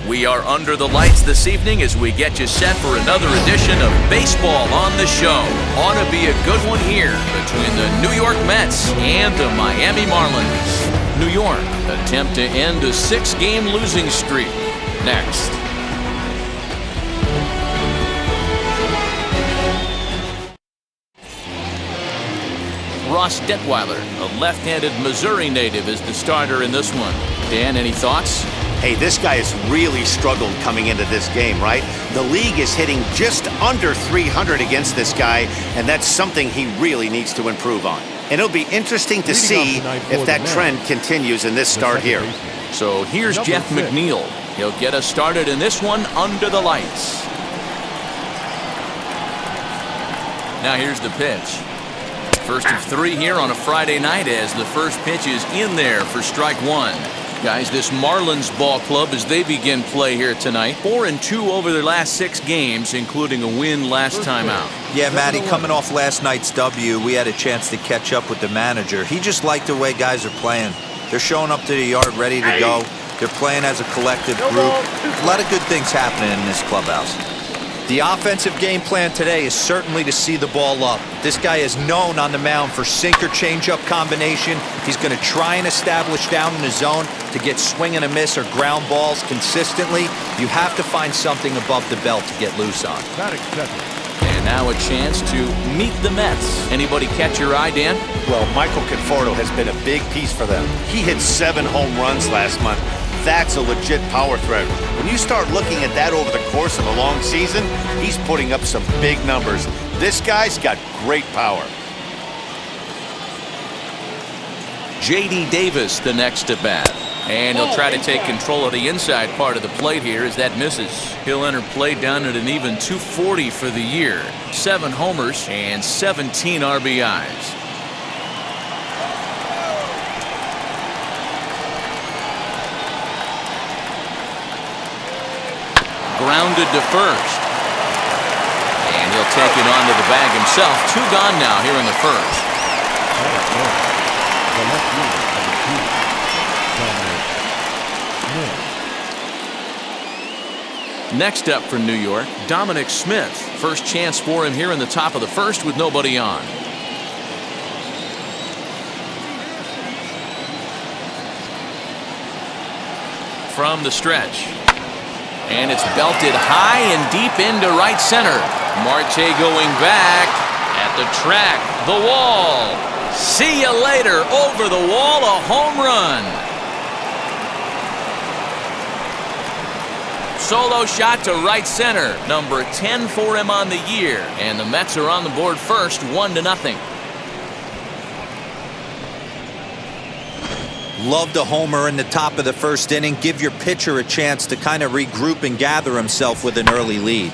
We are under the lights this evening as we get you set for another edition of Baseball on the Show. Ought to be a good one here between the New York Mets and the Miami Marlins. New York attempt to end a 6-game losing streak. Next. Ross Detwiler, a left-handed Missouri native, is the starter in this one. Dan, any thoughts? Hey, this guy has really struggled coming into this game, right? The league is hitting just under 300 against this guy, and that's something he really needs to improve on. And it'll be interesting to see if that trend continues in this start here. So here's Jeff McNeil. He'll get us started in this one under the lights. Now here's the pitch. First of 3 here on a Friday night as the first pitch is in there for strike one. Guys, this Marlins ball club as they begin play here tonight. 4-2 over their last 6 games, including a win last time out. Yeah, Matty, coming off last night's W, we had a chance to catch up with the manager. He just liked the way guys are playing. They're showing up to the yard ready to go. They're playing as a collective group. A lot of good things happening in this clubhouse. The offensive game plan today is certainly to see the ball up. This guy is known on the mound for sinker changeup combination. He's going to try and establish down in the zone to get swing and a miss or ground balls consistently. You have to find something above the belt to get loose on. And now a chance to meet the Mets. Anybody catch your eye, Dan? Well, Michael Conforto has been a big piece for them. He hit 7 home runs last month. That's a legit power threat. When you start looking at that over the course of a long season, he's putting up some big numbers. This guy's got great power. J.D. Davis the next to bat. And he'll try to take control of the inside part of the plate here as that misses. He'll enter play down at an even 240 for the year. 7 homers and 17 RBIs. Grounded to first. And he'll take it onto the bag himself. 2 gone now here in the first. Next up for New York, Dominic Smith. First chance for him here in the top of the first with nobody on. From the stretch. And it's belted high and deep into right center. Marte going back at the track, the wall. See you later. Over the wall, a home run. Solo shot to right center. Number 10 for him on the year. And the Mets are on the board first, 1-0. Love the homer in the top of the first inning. Give your pitcher a chance to kind of regroup and gather himself with an early lead.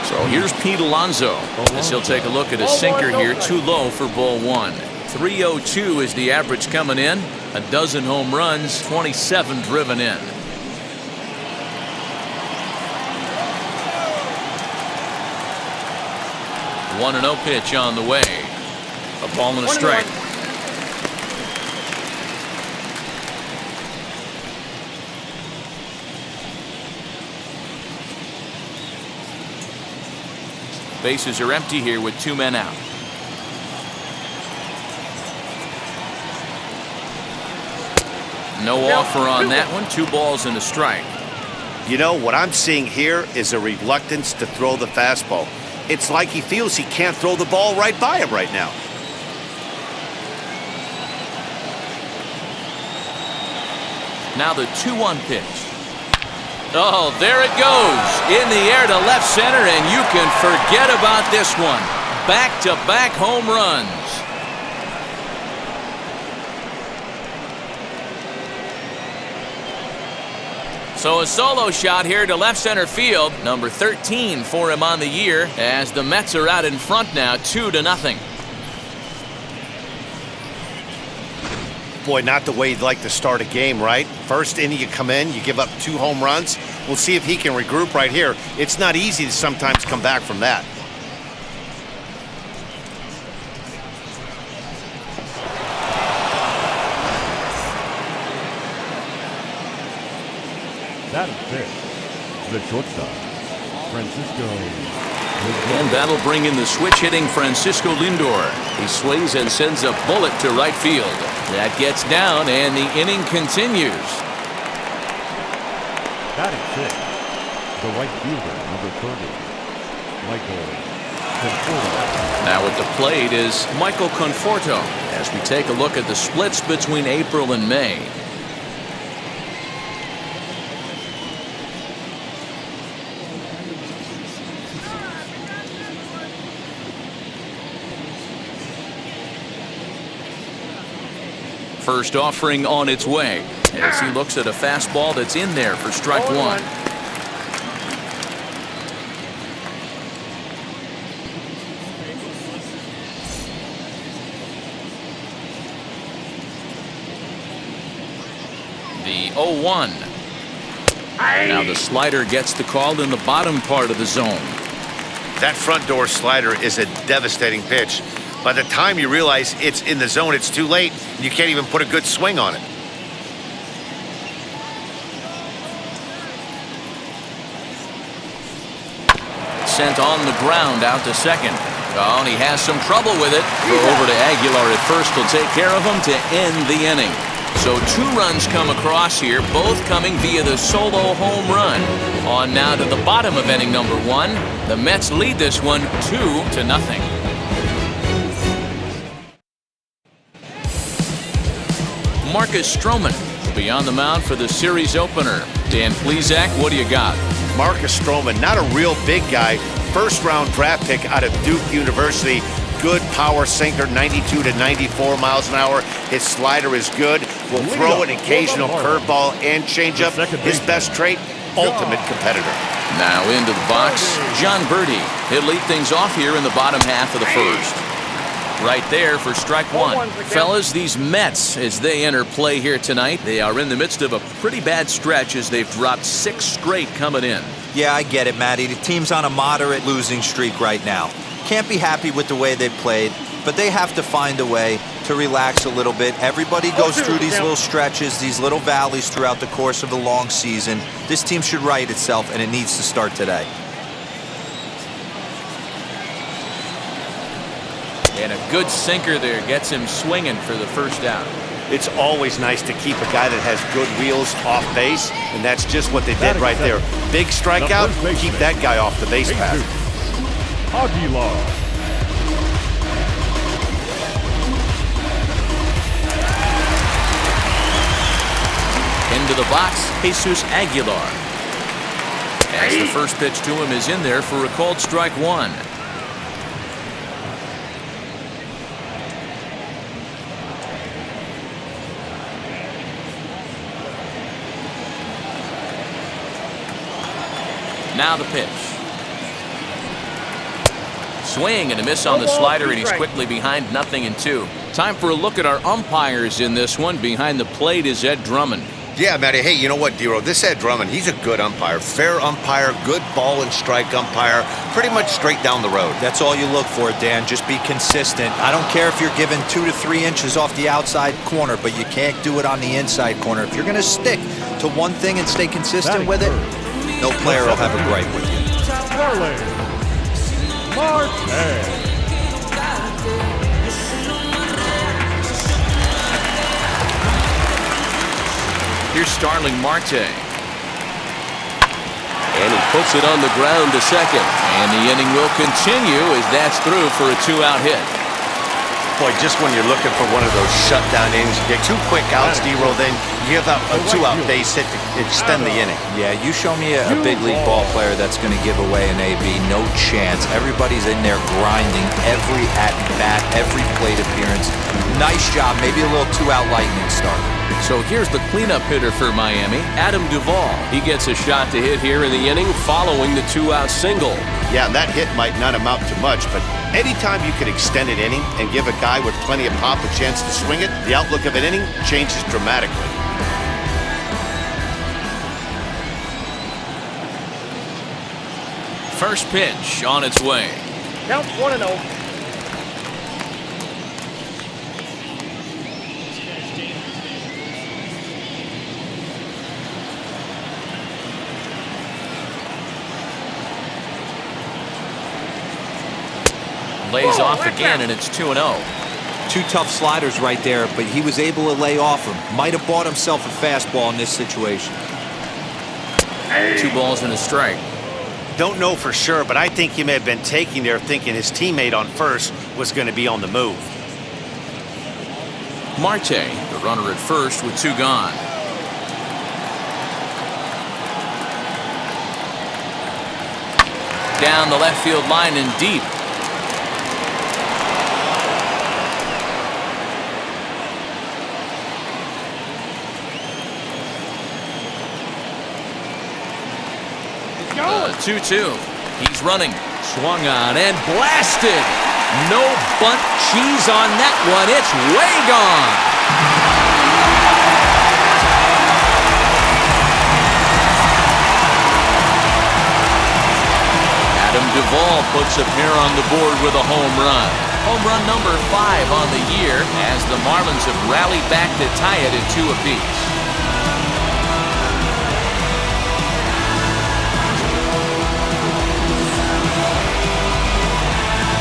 So here's Pete Alonso as he'll take a look at a sinker here. Too low for ball 1. 302 is the average coming in. 12 home runs, 27 driven in. One 1-0 pitch on the way. A ball and a strike. Bases are empty here with 2 men out. No offer on that one. 2 balls and a strike. You know, what I'm seeing here is a reluctance to throw the fastball. It's like he feels he can't throw the ball right by him right now. Now the 2-1 pitch. Oh, there it goes. In the air to left center, and you can forget about this one. Back-to-back home runs. So a solo shot here to left center field. Number 13 for him on the year as the Mets are out in front now, 2-0. Boy, not the way you'd like to start a game, right? First inning, you come in, you give up 2 home runs. We'll see if he can regroup right here. It's not easy to sometimes come back from that. That is it. The shortstop, Francisco. And that'll bring in the switch-hitting Francisco Lindor. He sways and sends a bullet to right field. That gets down, and the inning continues. That is it. The right fielder, number 30, Michael Conforto. Now at the plate is Michael Conforto as we take a look at the splits between April and May. First offering on its way as he looks at a fastball that's in there for strike 1. The 0-1. Now the slider gets the call in the bottom part of the zone. That front door slider is a devastating pitch. By the time you realize it's in the zone, it's too late. You can't even put a good swing on it. Sent on the ground out to second. Oh, and he has some trouble with it. Go over to Aguilar at first will take care of him to end the inning. So 2 runs come across here, both coming via the solo home run. On now to the bottom of inning number 1. The Mets lead this one 2-0. Marcus Strowman will be on the mound for the series opener. Dan Plesac, what do you got? Marcus Strowman, not a real big guy. First-round draft pick out of Duke University. Good power sinker, 92 to 94 miles an hour. His slider is good. Will throw an occasional curveball and changeup. His best trait, ultimate competitor. Now into the box, John Birdie. He'll lead things off here in the bottom half of the first. Right there for strike 1. Fellas, these Mets, as they enter play here tonight, they are in the midst of a pretty bad stretch as they've dropped 6 straight coming in. Yeah, I get it, Matty. The team's on a moderate losing streak right now. Can't be happy with the way they played, but they have to find a way to relax a little bit. Everybody goes through these little stretches, these little valleys throughout the course of the long season. This team should right itself, and it needs to start today. And a good sinker there gets him swinging for the first out. It's always nice to keep a guy that has good wheels off base, and that's just what they did right there. Big strikeout, keep that guy off the base path. Aguilar. Into the box, Jesus Aguilar. As the first pitch to him is in there for a called strike 1. Now the pitch. Swing and a miss on the slider, and he's quickly behind 0-2. Time for a look at our umpires in this one. Behind the plate is Ed Drummond. Yeah, Matty. Hey, you know what, Dero? This Ed Drummond, he's a good umpire. Fair umpire, good ball and strike umpire. Pretty much straight down the road. That's all you look for, Dan. Just be consistent. I don't care if you're given 2 to 3 inches off the outside corner, but you can't do it on the inside corner. If you're going to stick to one thing and stay consistent with it, no player will have a gripe with you. Here's Starling Marte. And he puts it on the ground to second. And the inning will continue as that's through for a 2-out hit. Boy, just when you're looking for one of those shutdown innings, you get 2 quick outs, Dero, then you give up a 2-out base hit to extend the inning. Yeah, you show me a big league ball player that's going to give away an AB. No chance. Everybody's in there grinding every at-bat, every plate appearance. Nice job. Maybe a little 2-out lightning start. So here's the cleanup hitter for Miami, Adam Duvall. He gets a shot to hit here in the inning following the 2-out single. Yeah, that hit might not amount to much, but anytime you can extend an inning and give a guy with plenty of pop a chance to swing it, the outlook of an inning changes dramatically. First pitch on its way. Count 1-0. Lays off again, and it's 2-0. Two tough sliders right there, but he was able to lay off him. Might have bought himself a fastball in this situation. 2 balls and a strike. Don't know for sure, but I think he may have been taking there thinking his teammate on first was going to be on the move. Marte, the runner at first with 2 gone. Down the left field line and deep. The 2-2. He's running. Swung on and blasted. No bunt cheese on that one. It's way gone. Adam Duvall puts a pair on the board with a home run. Home run number 5 on the year as the Marlins have rallied back to tie it at 2 apiece.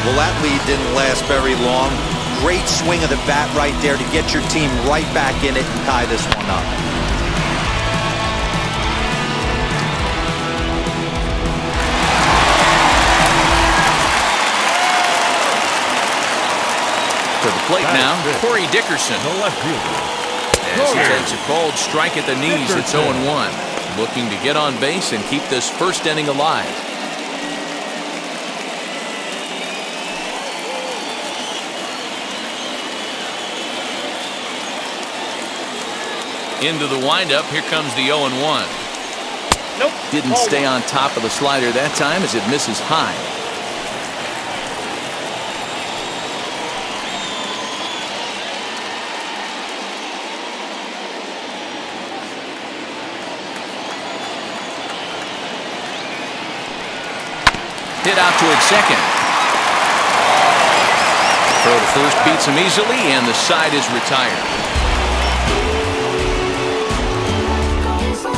Well, that lead didn't last very long. Great swing of the bat right there to get your team right back in it and tie this one up. To the plate now, Corey Dickerson. The left fielder. As he takes a cold strike at the knees, it's 0-1. Looking to get on base and keep this first inning alive. Into the windup, here comes the 0-1. Nope. Didn't stay on top of the slider that time as it misses high. Hit out toward second. Throw to first beats him easily, and the side is retired.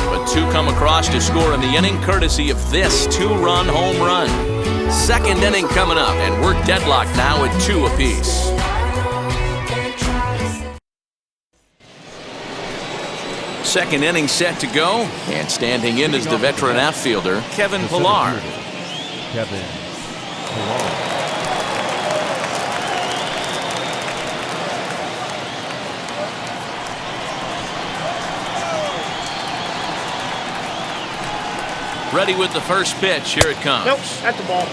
But 2 come across to score in the inning, courtesy of this 2-run home run. Second inning coming up, and we're deadlocked now at 2 apiece. Second inning set to go, and standing in is the veteran outfielder, Kevin Pillar. Kevin Pillar. Ready with the first pitch. Here it comes. Nope, that's the ball.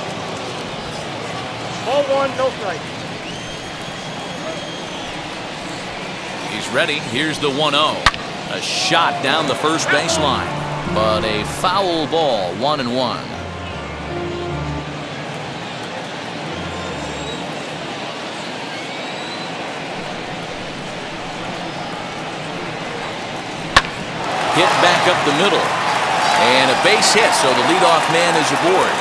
Ball 1, no strike. He's ready. Here's the 1-0. A shot down the first baseline, but a foul ball, 1-1. Hit back up the middle. And a base hit, so the leadoff man is aboard.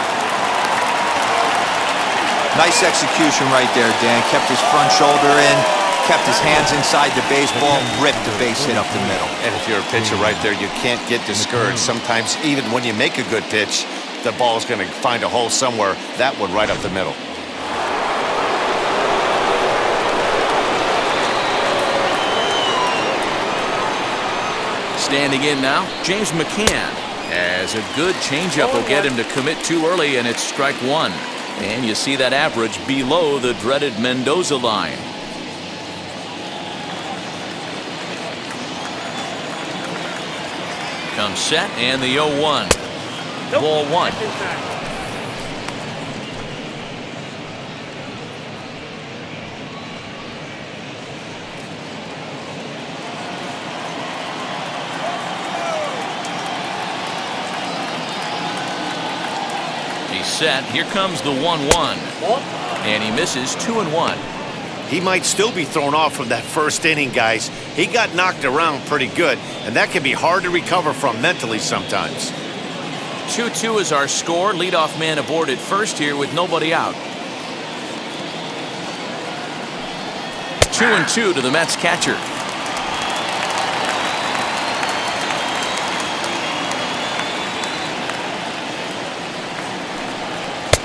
Nice execution right there, Dan. Kept his front shoulder in, kept his hands inside the baseball, and ripped the base hit up the middle. And if you're a pitcher right there, you can't get discouraged. Sometimes, even when you make a good pitch, the ball's going to find a hole somewhere. That one right up the middle. Standing in now, James Mccann. As a good changeup will get him to commit too early, and it's strike 1. And you see that average below the dreaded Mendoza line. Comes set, and the 0-1. Nope. Ball 1. set. Here comes the 1-1. And he misses 2-1. He might still be thrown off from that first inning, guys. He got knocked around pretty good, and that can be hard to recover from mentally sometimes. 2-2 is our score. Leadoff man aboard at first here with nobody out. 2-2 to the Mets catcher.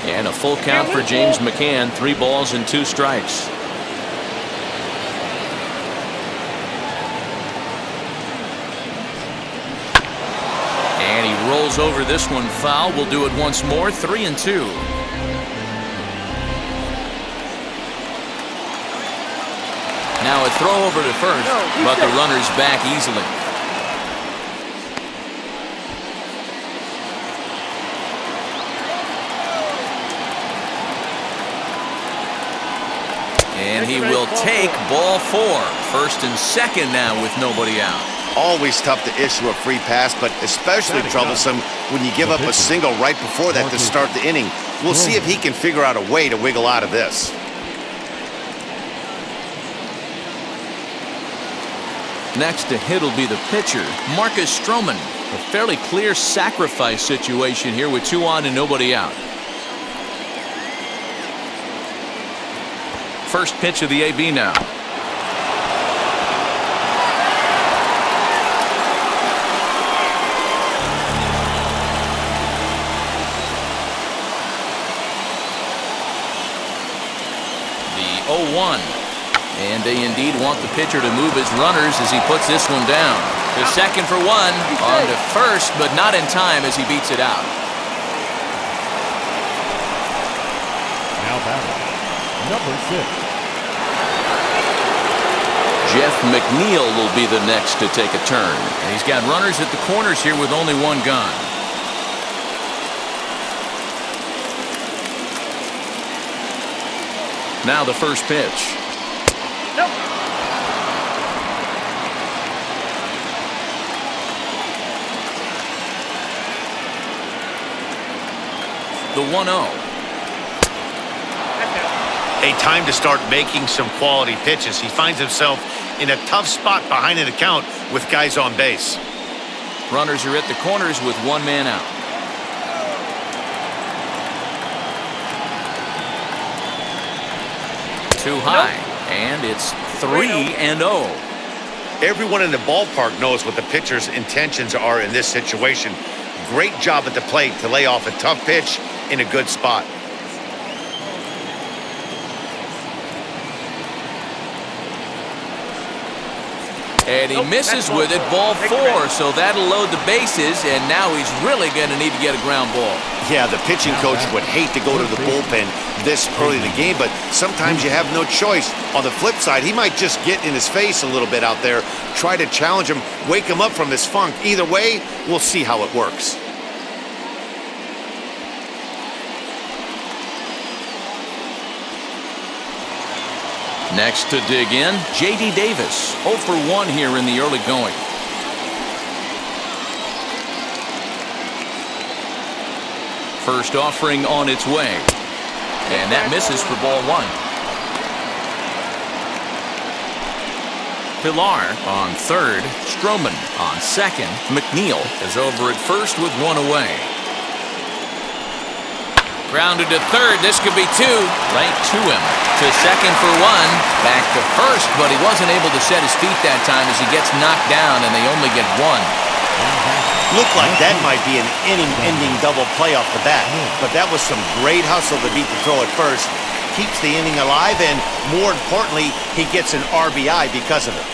And a full count for James Mccann. 3 balls and 2 strikes. And he rolls over this one foul. We'll do it once more. 3-2. Now a throw over to first, but the runner's back easily. And he will take ball 4. First and second now with nobody out. Always tough to issue a free pass, but especially troublesome when you give up a single right before that to start the inning. We'll see if he can figure out a way to wiggle out of this. Next to hit will be the pitcher, Marcus Strowman. A fairly clear sacrifice situation here with 2 on and nobody out. First pitch of the AB now. The 0-1. And they indeed want the pitcher to move his runners as he puts this one down. To second for 1. On to first, but not in time as he beats it out. Now batting, number 6. Jeff McNeil will be the next to take a turn. And he's got runners at the corners here with only 1 gone. Now the first pitch. The 1-0. A time to start making some quality pitches. He finds himself in a tough spot behind an account with guys on base. Runners are at the corners with 1 man out. Too high, and it's 3-0. Everyone in the ballpark knows what the pitcher's intentions are in this situation. Great job at the plate to lay off a tough pitch in a good spot. And he misses with it, ball 4, so that'll load the bases, and now he's really going to need to get a ground ball. Yeah, the pitching coach would hate to go to the bullpen this early in the game, but sometimes you have no choice. On the flip side, he might just get in his face a little bit out there, try to challenge him, wake him up from his funk. Either way, we'll see how it works. Next to dig in, J.D. Davis, 0 for 1 here in the early going. First offering on its way, and that misses for ball 1. Pilar on third, Strowman on second. McNeil is over at first with 1 away. Grounded to third. This could be 2. Right to him. To second for 1. Back to first, but he wasn't able to set his feet that time as he gets knocked down, and they only get 1. Looked like that might be an inning-ending double play off the bat, but that was some great hustle to beat the throw at first. Keeps the inning alive, and more importantly, he gets an RBI because of it.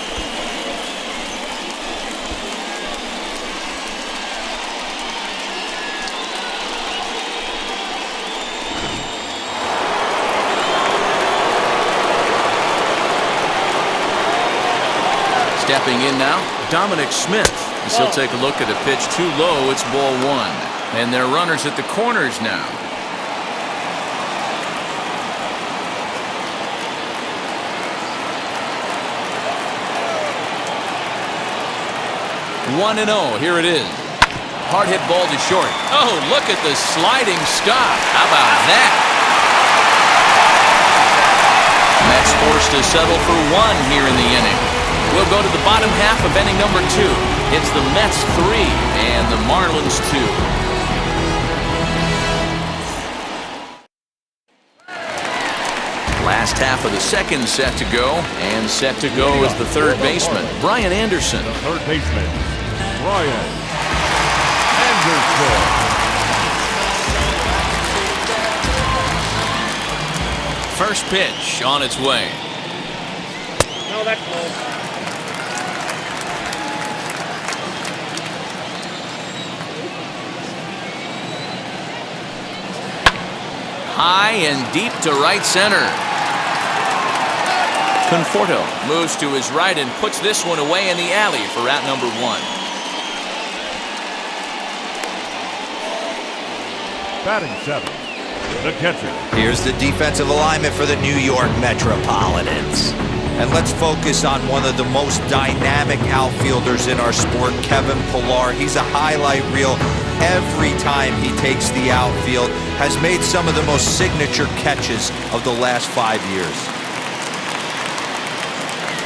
Stepping in now, Dominic Smith. As he'll take a look at a pitch too low. It's ball 1. And they're runners at the corners now. (1-0). Here it is. Hard hit ball to short. Oh, look at the sliding stop. How about that? Mets forced to settle for one here in the inning. We'll go to the bottom half of inning number 2. It's the Mets 3 and the Marlins 2. Last half of the second set to go, and set to go is the third baseman, Brian Anderson. The third baseman, Brian Anderson. First pitch on its way. No, that's low. High and deep to right center. Conforto moves to his right and puts this one away in the alley for out number 1. Batting 7, the catcher. Here's the defensive alignment for the New York Metropolitans. And let's focus on one of the most dynamic outfielders in our sport, Kevin Pillar. He's a highlight reel every time he takes the outfield. Has made some of the most signature catches of the last 5 years.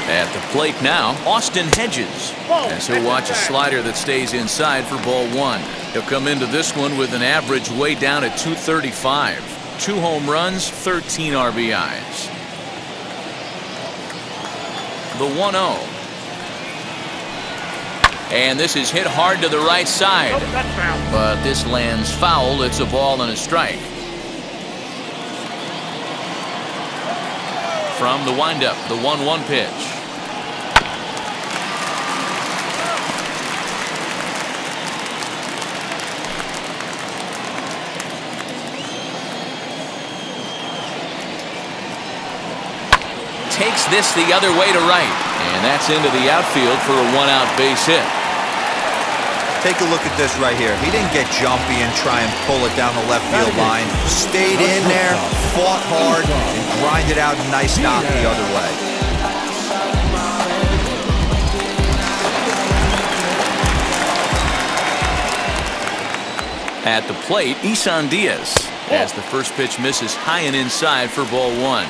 At the plate now, Austin Hedges, as he'll watch a slider that stays inside for ball 1. He'll come into this one with an average way down at 235. 2 home runs, 13 RBIs. The 1-0. And this is hit hard to the right side. But this lands foul. It's a ball and a strike. From the windup, the 1-1 pitch. Takes this the other way to right, and that's into the outfield for a 1-out base hit. Take a look at this right here. He didn't get jumpy and try and pull it down the left field line. Stayed in there, fought hard, and grinded out a nice knock the other way. At the plate, Isan Diaz, as the first pitch misses high and inside for ball 1.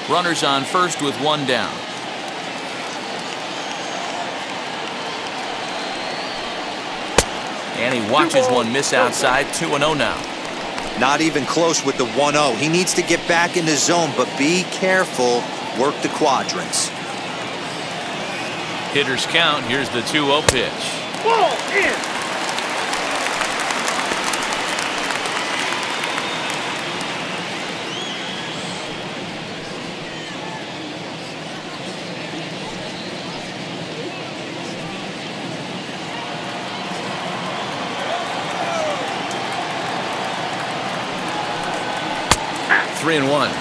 Runners on first with 1 down. And he watches one miss outside. 2-0 now. Not even close with the 1-0. He needs to get back in the zone, but be careful. Work the quadrants. Hitters count. Here's the 2-0 pitch. Ball in. 3-1.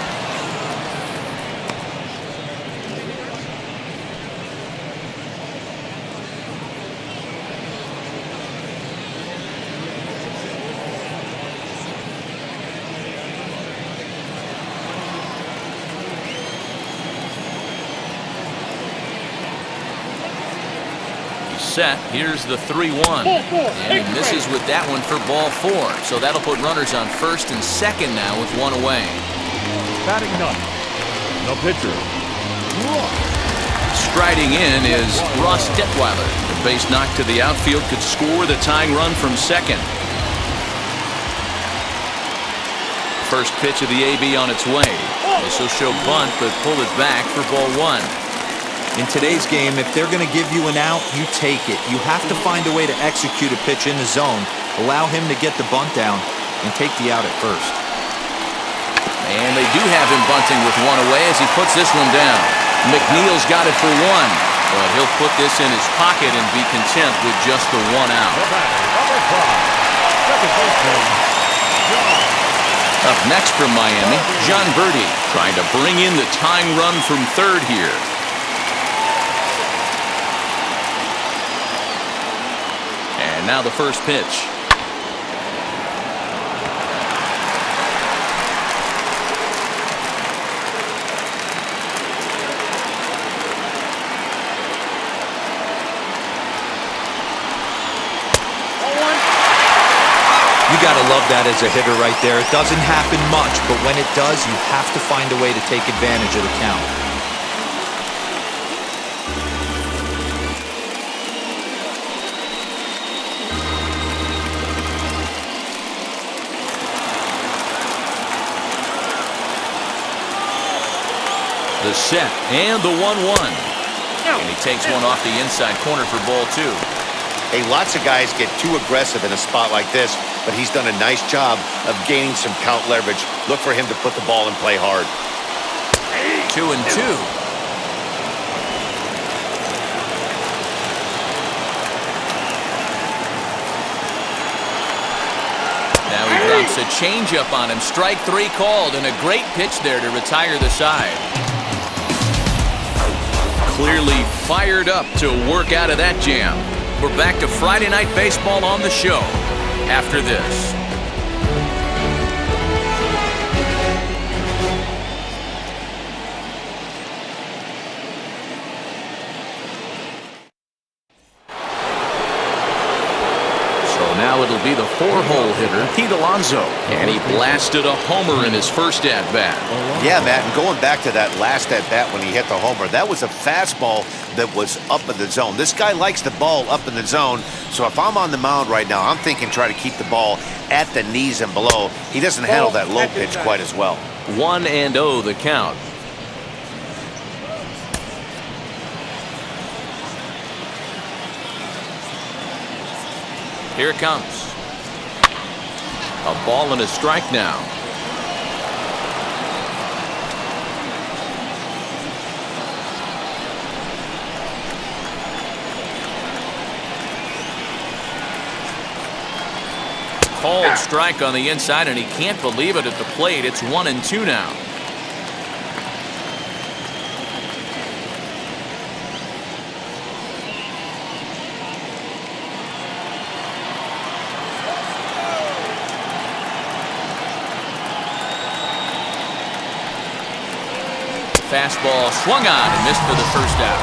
Set. Here's the 3-1. And he misses with that one for ball 4. So that'll put runners on first and second now with 1 away. Batting 9, the pitcher. Striding in is Ross Detwiler. The base knock to the outfield could score the tying run from second. First pitch of the AB on its way. This will show bunt, but pull it back for ball 1. In today's game, if they're going to give you an out, you take it. You have to find a way to execute a pitch in the zone, allow him to get the bunt down, and take the out at first. And they do have him bunting with 1 away as he puts this one down. McNeil's got it for 1, but he'll put this in his pocket and be content with just the 1 out. Number 5, second baseman, John. Up next from Miami, John Birdie trying to bring in the tying run from third here. And now the first pitch. You got to love that as a hitter right there. It doesn't happen much, but when it does, you have to find a way to take advantage of the count. The set and the 1-1. And he takes one off the inside corner for ball 2. Hey, lots of guys get too aggressive in a spot like this, but he's done a nice job of gaining some count leverage. Look for him to put the ball in play hard. 2-2. Now he drops a changeup on him. Strike 3 called, and a great pitch there to retire the side. Clearly fired up to work out of that jam. We're back to Friday Night Baseball on the show after this. Now it'll be the 4-hole hitter, Pete Alonso. And he blasted a homer in his first at-bat. Yeah, Matt, and going back to that last at-bat when he hit the homer, that was a fastball that was up in the zone. This guy likes the ball up in the zone, so if I'm on the mound right now, I'm thinking try to keep the ball at the knees and below. He doesn't handle that low pitch quite as well. 1-0 the count. Here it comes. A ball and a strike now. Called strike on the inside, and he can't believe it at the plate. It's 1-2 now. Fastball swung on and missed for the first out.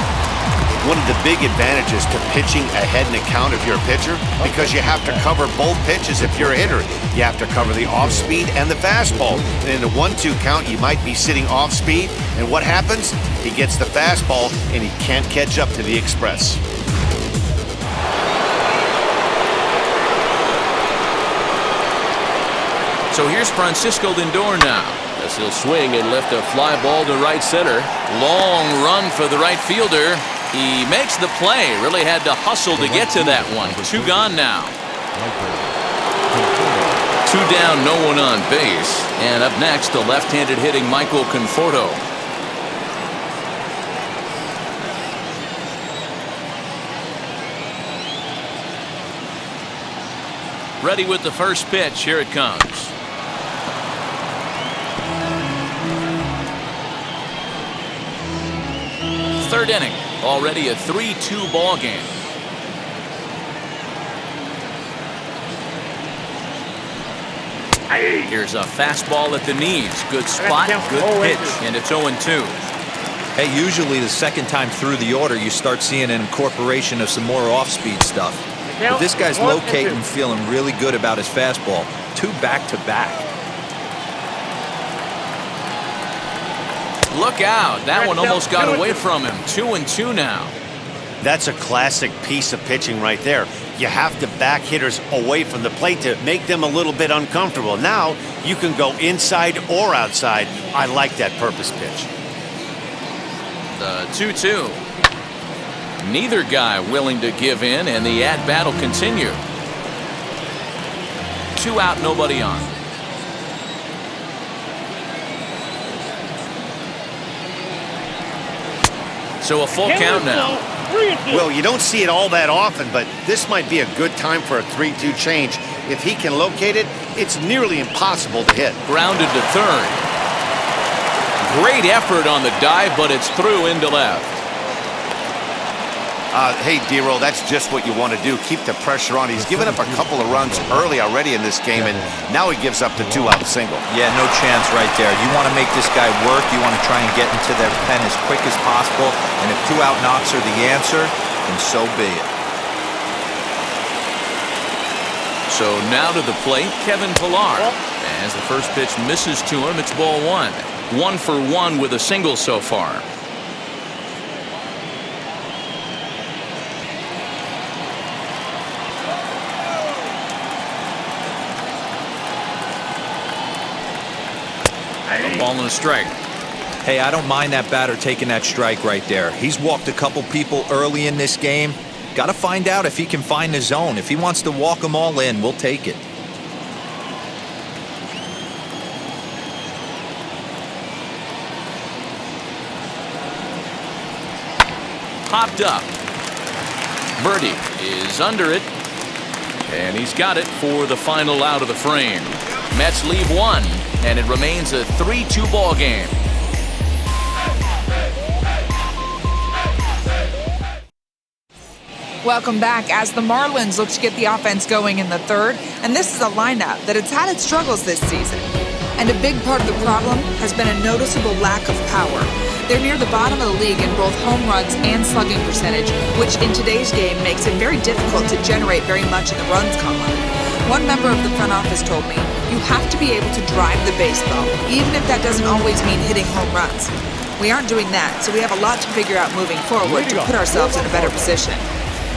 One of the big advantages to pitching ahead in the count if you're a pitcher, because you have to cover both pitches if you're a hitter. You have to cover the off-speed and the fastball. And in the 1-2 count, you might be sitting off-speed, and what happens? He gets the fastball, and he can't catch up to the express. So here's Francisco Lindor now. As he'll swing and lift a fly ball to right center. Long run for the right fielder. He makes the play. Really had to hustle to get to that one. 2 gone now. 2 down, no one on base. And up next, the left-handed hitting Michael Conforto. Ready with the first pitch. Here it comes. Third inning. Already a 3-2 ball game. Here's a fastball at the knees. Good spot, good pitch, and it's 0-2. Hey, usually the second time through the order, you start seeing an incorporation of some more off-speed stuff. But this guy's locating, feeling really good about his fastball. 2 back-to-back. Look out. That one almost got away from him. 2-2 now. That's a classic piece of pitching right there. You have to back hitters away from the plate to make them a little bit uncomfortable. Now you can go inside or outside. I like that purpose pitch. The 2-2. Neither guy willing to give in, and the at-bat will continue. 2 out, nobody on. So a full count now. Well, you don't see it all that often, but this might be a good time for a 3-2 change. If he can locate it, it's nearly impossible to hit. Grounded to third. Great effort on the dive, but it's through into left. Hey, D-Roll, that's just what you want to do. Keep the pressure on. He's given up a couple of runs early already in this game, and now he gives up the 2-out single. Yeah, no chance right there. You want to make this guy work. You want to try and get into their pen as quick as possible. And if 2-out knocks are the answer, then so be it. So now to the plate, Kevin Pillar. As the first pitch misses to him, it's ball one. 1 for 1 with a single so far. A ball and a strike. Hey, I don't mind that batter taking that strike right there. He's walked a couple people early in this game. Got to find out if he can find the zone. If he wants to walk them all in, we'll take it. Popped up. Birdie is under it. And he's got it for the final out of the frame. Mets leave one, and it remains a 3-2 ball game. Welcome back as the Marlins look to get the offense going in the third, and this is a lineup that has had its struggles this season. And a big part of the problem has been a noticeable lack of power. They're near the bottom of the league in both home runs and slugging percentage, which in today's game makes it very difficult to generate very much in the runs column. One member of the front office told me, you have to be able to drive the baseball, even if that doesn't always mean hitting home runs. We aren't doing that, so we have a lot to figure out moving forward to put ourselves in a better position.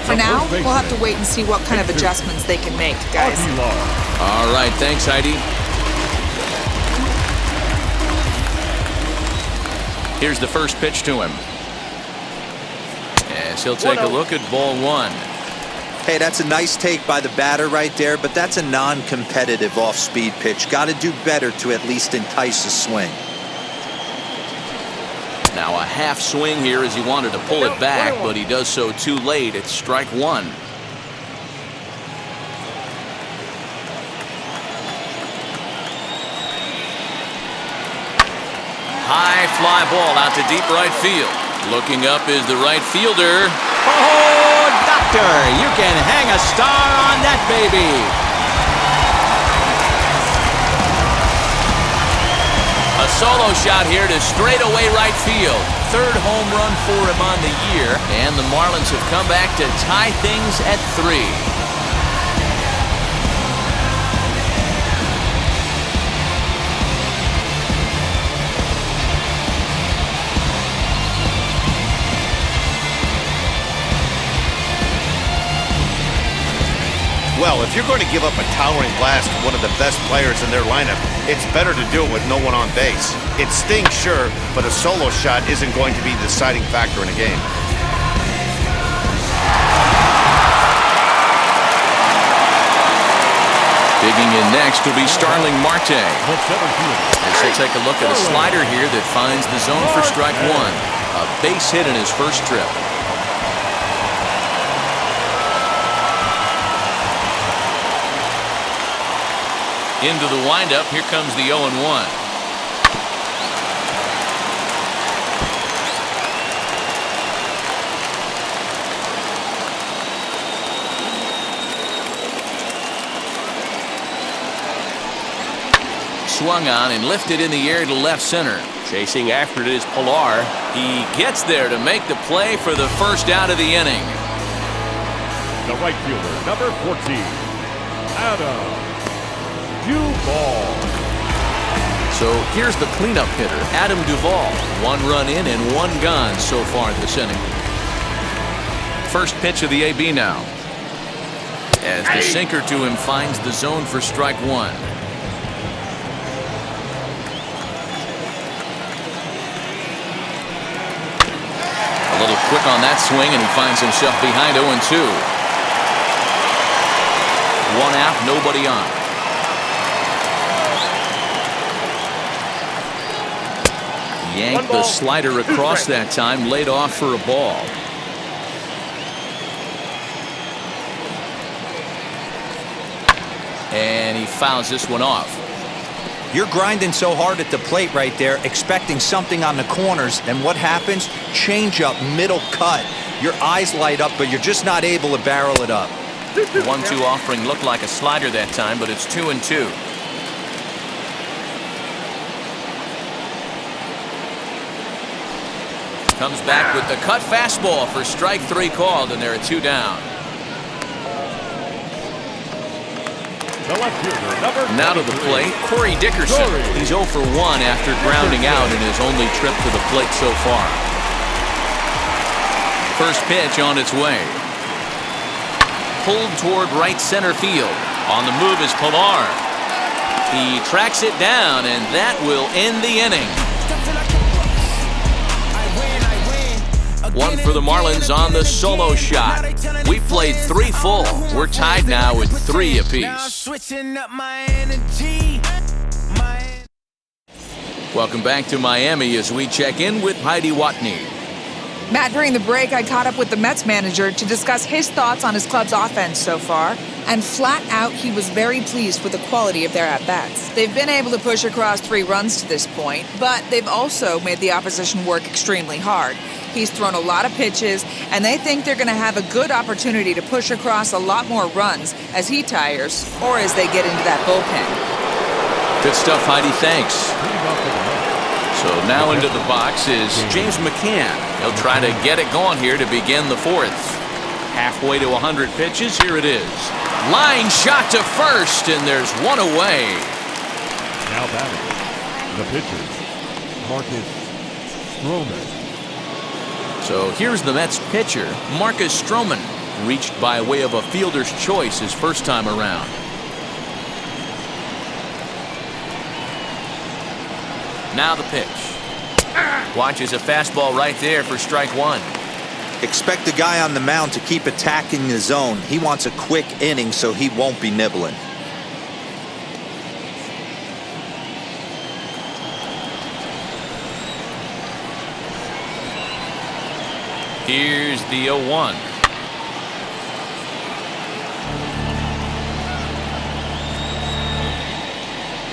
For now, we'll have to wait and see what kind of adjustments they can make, guys. All right, thanks, Heidi. Here's the first pitch to him. As he'll take a look at ball one. Hey, that's a nice take by the batter right there, but that's a non-competitive off-speed pitch. Got to do better to at least entice a swing. Now a half swing here as he wanted to pull it back, but he does so too late. It's strike one. High fly ball out to deep right field. Looking up is the right fielder. Oh, doctor, you can hang a star on that baby. A solo shot here to straightaway right field. Third home run for him on the year, and the Marlins have come back to tie things at 3. Well, if you're going to give up a towering blast to one of the best players in their lineup, it's better to do it with no one on base. It stings, sure, but a solo shot isn't going to be the deciding factor in a game. Digging in next will be Starling Marte. As he'll take a look at a slider here that finds the zone for strike one. A base hit in his first trip. Into the windup, here comes the 0-1. Swung on and lifted in the air to left center. Chasing after it is Pillar. He gets there to make the play for the first out of the inning. The right fielder, number 14, Adam Duvall. So here's the cleanup hitter, Adam Duvall. 1 run in and 1 gone so far this inning. First pitch of the AB now. As the sinker to him finds the zone for strike one. A little quick on that swing, and he finds himself behind 0-2. 1 out, nobody on. Yanked the slider across that time, laid off for a ball. And he fouls this one off. You're grinding so hard at the plate right there, expecting something on the corners, and what happens? Change up, middle cut. Your eyes light up, but you're just not able to barrel it up. The 1-2 offering looked like a slider that time, but it's 2-2. Comes back with the cut fastball for strike 3 called, and there are 2 down. The left fielder, number Now to the 23. plate, Corey Dickerson. He's 0 for 1 after grounding out in his only trip to the plate so far. First pitch on its way. Pulled toward right center field. On the move is Pilar. He tracks it down, and that will end the inning. One for the Marlins on the solo shot. We played 3 full. We're tied now with 3 apiece. Welcome back to Miami as we check in with Heidi Watney. Matt, during the break, I caught up with the Mets manager to discuss his thoughts on his club's offense so far, and flat out, he was very pleased with the quality of their at-bats. They've been able to push across 3 runs to this point, but they've also made the opposition work extremely hard. He's thrown a lot of pitches, and they think they're going to have a good opportunity to push across a lot more runs as he tires or as they get into that bullpen. Good stuff, Heidi. Thanks. So now into the box is James Mccann. He'll try to get it going here to begin the 4th. Halfway to 100 pitches. Here it is. Line shot to first, and there's 1 away. Now batting, the pitcher, Marcus Strowman. So here's the Mets pitcher, Marcus Strowman, reached by way of a fielder's choice his first time around. Now the pitch. Watches a fastball right there for strike 1. Expect the guy on the mound to keep attacking the zone. He wants a quick inning so he won't be nibbling. Here's the 0-1.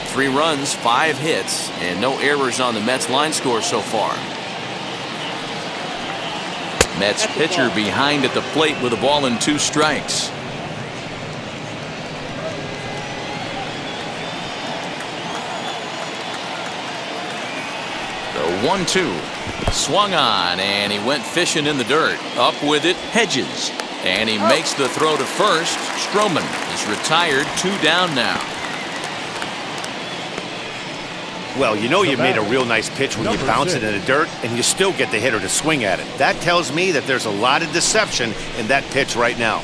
Three runs, 5 hits, and no errors on the Mets line score so far. Mets pitcher behind at the plate with a ball and 2 strikes. The 1-2 swung on, and he went fishing in the dirt. Up with it, Hedges, and he makes the throw to first. Strowman is retired, 2 down now. Well, you know you made a real nice pitch when you bounce it in the dirt and you still get the hitter to swing at it. That tells me that there's a lot of deception in that pitch right now.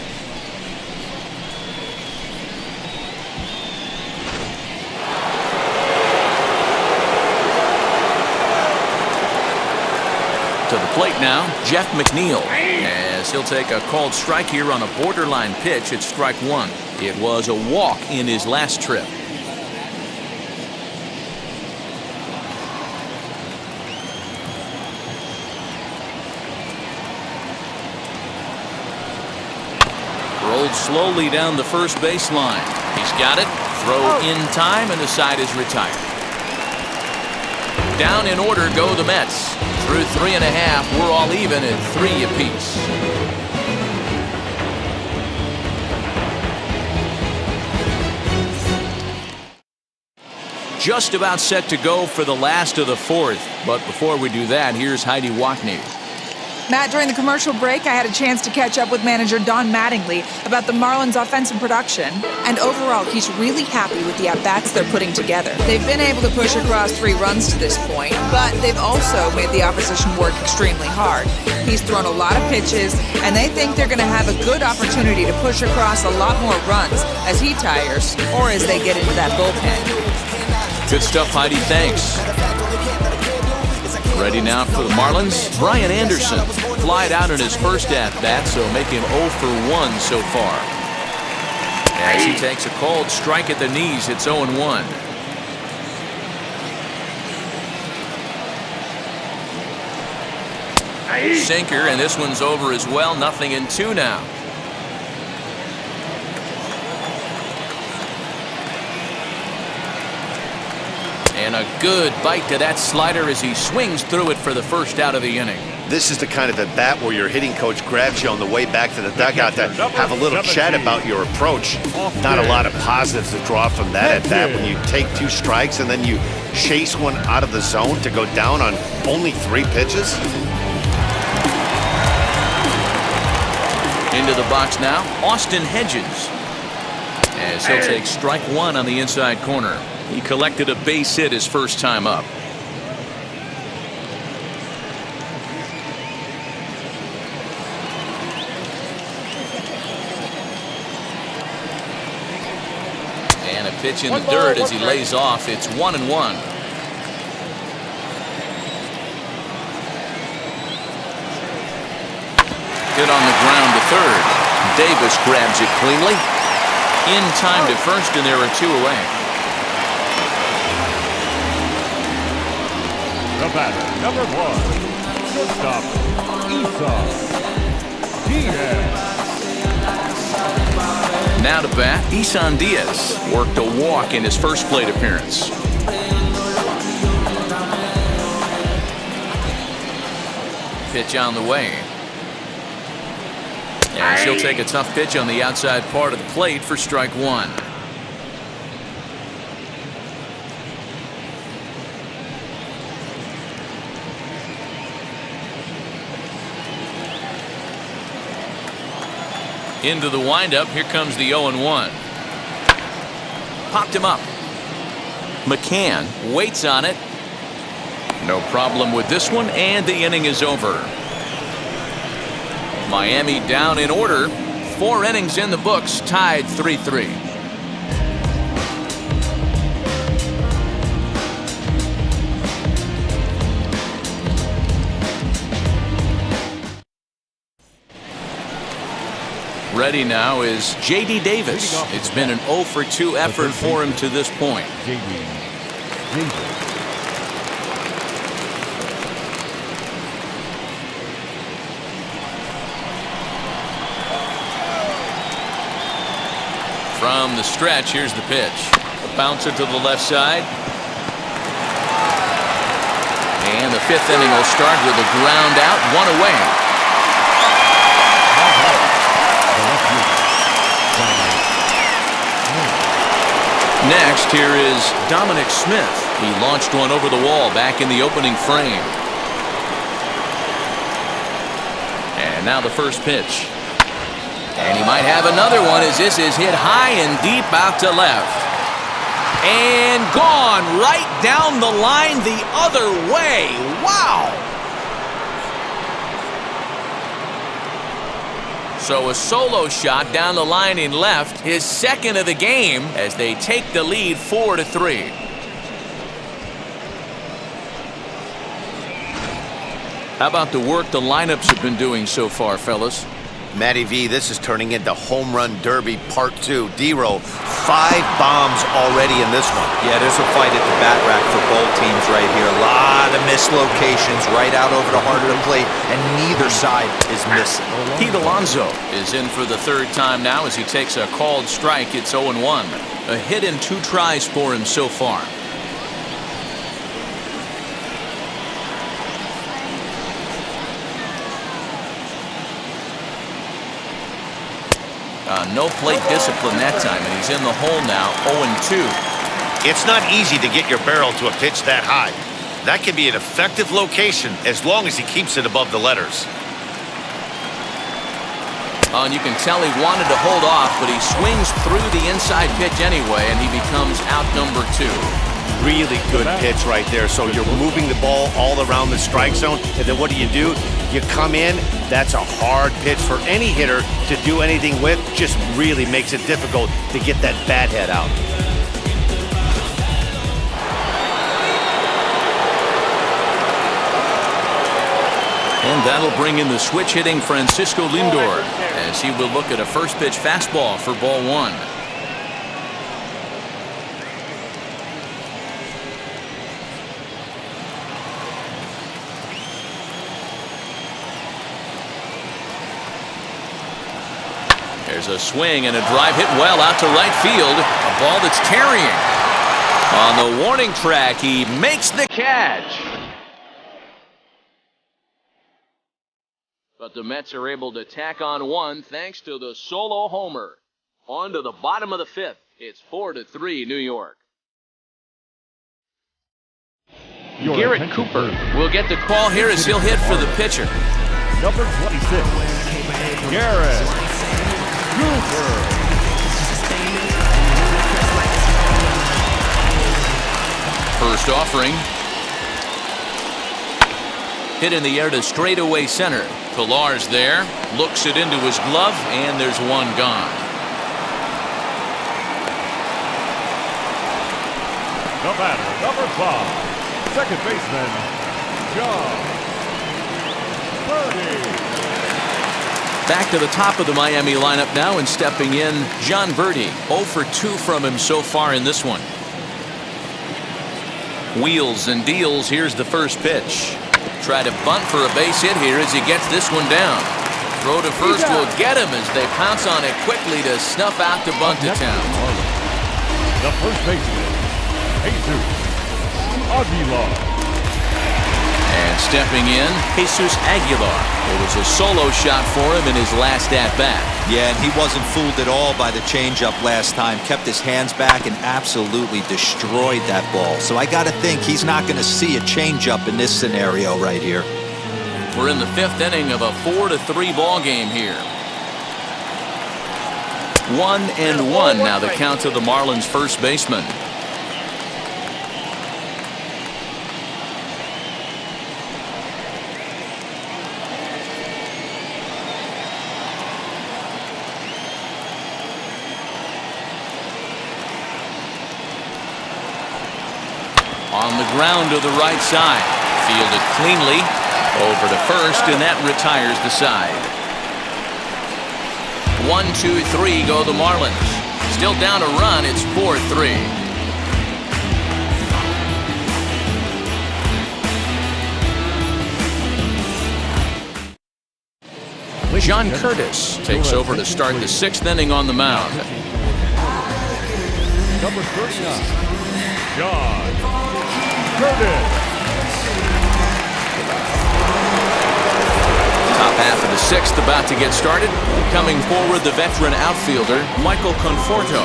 To the plate now, Jeff McNeil, as he'll take a called strike here on a borderline pitch at strike 1. It was a walk in his last trip. Rolled slowly down the first baseline. He's got it. Throw in time, and the side is retired. Down in order go the Mets. Through 3.5, we're all even at 3 apiece. Just about set to go for the last of the 4th. But before we do that, here's Heidi Watney. Matt, during the commercial break, I had a chance to catch up with manager Don Mattingly about the Marlins' offensive production. And overall, he's really happy with the at-bats they're putting together. They've been able to push across 3 runs to this point, but they've also made the opposition work extremely hard. He's thrown a lot of pitches, and they think they're going to have a good opportunity to push across a lot more runs as he tires or as they get into that bullpen. Good stuff, Heidi. Thanks. Ready now for the Marlins, Brian Anderson. Flied out in his first at-bat, so making 0 for 1 so far. As he takes a called strike at the knees, it's 0-1. Sinker, and this one's over as well. 0-2 now. And a good bite to that slider as he swings through it for the first out of the inning. This is the kind of at-bat where your hitting coach grabs you on the way back to the dugout to have a little chat about your approach. Not a lot of positives to draw from that at-bat when you take 2 strikes and then you chase one out of the zone to go down on only 3 pitches. Into the box now, Austin Hedges. As as he'll take strike one on the inside corner. He collected a base hit his first time up. And a pitch in the dirt as he lays off. It's 1-1. Hit on the ground to third. Davis grabs it cleanly. In time to first, and there are two away. The batter, number 1, shortstop, Diaz. Now to bat, Isan Diaz worked a walk in his first plate appearance. Pitch on the way. And she'll take a tough pitch on the outside part of the plate for strike one. Into the windup. Here comes the 0-1. Popped him up. Mccann waits on it. No problem with this one, and the inning is over. Miami down in order. 4 innings in the books, tied 3-3. Ready now is J.D. Davis. It's been an 0-for-2 effort for him to this point. From the stretch, here's the pitch. A bouncer to the left side. And the 5th inning will start with a ground out, 1 away. Next, here is Dominic Smith. He launched one over the wall back in the opening frame. And now the first pitch. And he might have another one as this is hit high and deep out to left. And gone right down the line the other way. Wow! So a solo shot down the line in left, his second of the game, as they take the lead 4-3. How about the work the lineups have been doing so far, fellas? Matty V, this is turning into home run derby part 2. D-Row, 5 bombs already in this one. Yeah, there's a fight at the bat rack for both teams right here. A lot of missed locations right out over the heart of the plate, and neither side is missing. Pete Alonso is in for the 3rd time now as he takes a called strike. It's 0-1. A hit in 2 tries for him so far. No plate discipline that time, and he's in the hole now, 0-2. It's not easy to get your barrel to a pitch that high. That can be an effective location as long as he keeps it above the letters. And you can tell he wanted to hold off, but he swings through the inside pitch anyway, and he becomes out number 2. Really good pitch right there. So you're moving the ball all around the strike zone, and then what do? You come in. That's a hard pitch for any hitter to do anything with. Just really makes it difficult to get that bat head out. And that'll bring in the switch hitting Francisco Lindor as he will look at a first pitch fastball for ball 1. There's a swing and a drive hit well out to right field. A ball that's carrying. On the warning track, he makes the catch. But the Mets are able to tack on 1 thanks to the solo homer. On to the bottom of the 5th. It's 4-3 New York. Garrett Cooper will get the call here as he'll hit for the pitcher. Number 26, Garrett Cooper. first offering. Hit in the air to straightaway center. Pilar's there, looks it into his glove, and there's one gone. The batter, number 5, second baseman, John Birdie. Back to the top of the Miami lineup now, and stepping in, John Birdie. 0 for 2 from him so far in this one. Wheels and deals. Here's the first pitch. Try to bunt for a base hit here as he gets this one down. Throw to first will get him as they pounce on it quickly to snuff out the bunt attempt. The first baseman, Jesus Aguilar. And stepping in, Jesus Aguilar. It was a solo shot for him in his last at-bat. Yeah, and he wasn't fooled at all by the changeup last time. Kept his hands back and absolutely destroyed that ball. So I got to think he's not going to see a changeup in this scenario right here. We're in the 5th inning of a 4-3 ball game here. 1-1 now the count to the Marlins first baseman. On the ground to the right side. Fielded cleanly. Over to first, and that retires the side. 1-2-3 go the Marlins. Still down a run. It's 4-3. John Curtis takes over to start the 6th inning on the mound. Number 39, John Curtis. Top half of the 6th about to get started. Coming forward, the veteran outfielder, Michael Conforto.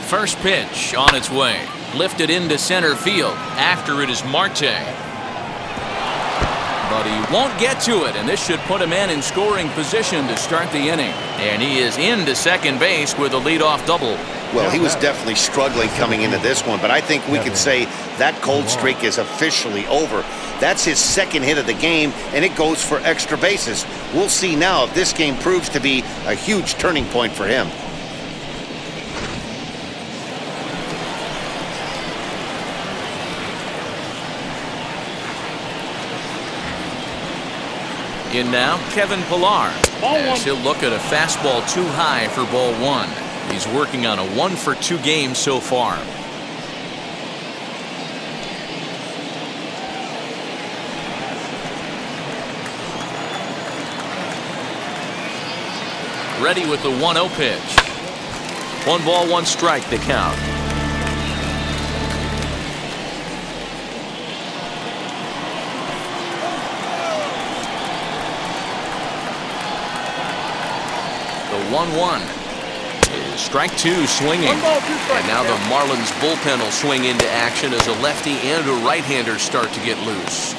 First pitch on its way. Lifted into center field. After it is Marte. But he won't get to it, and this should put him in scoring position to start the inning. And he is into second base with a leadoff double. Well, he was definitely struggling coming into this one, but I think we could say that cold streak is officially over. That's his 2nd hit of the game, and it goes for extra bases. We'll see now if this game proves to be a huge turning point for him. In now, Kevin Pillar. As he'll look at a fastball too high for ball 1. He's working on a 1-for-2 game so far. Ready with the 1-0 pitch. 1 ball, 1 strike, the count. The 1-1 is strike 2 swinging. And now the Marlins bullpen will swing into action as a lefty and a right-hander start to get loose.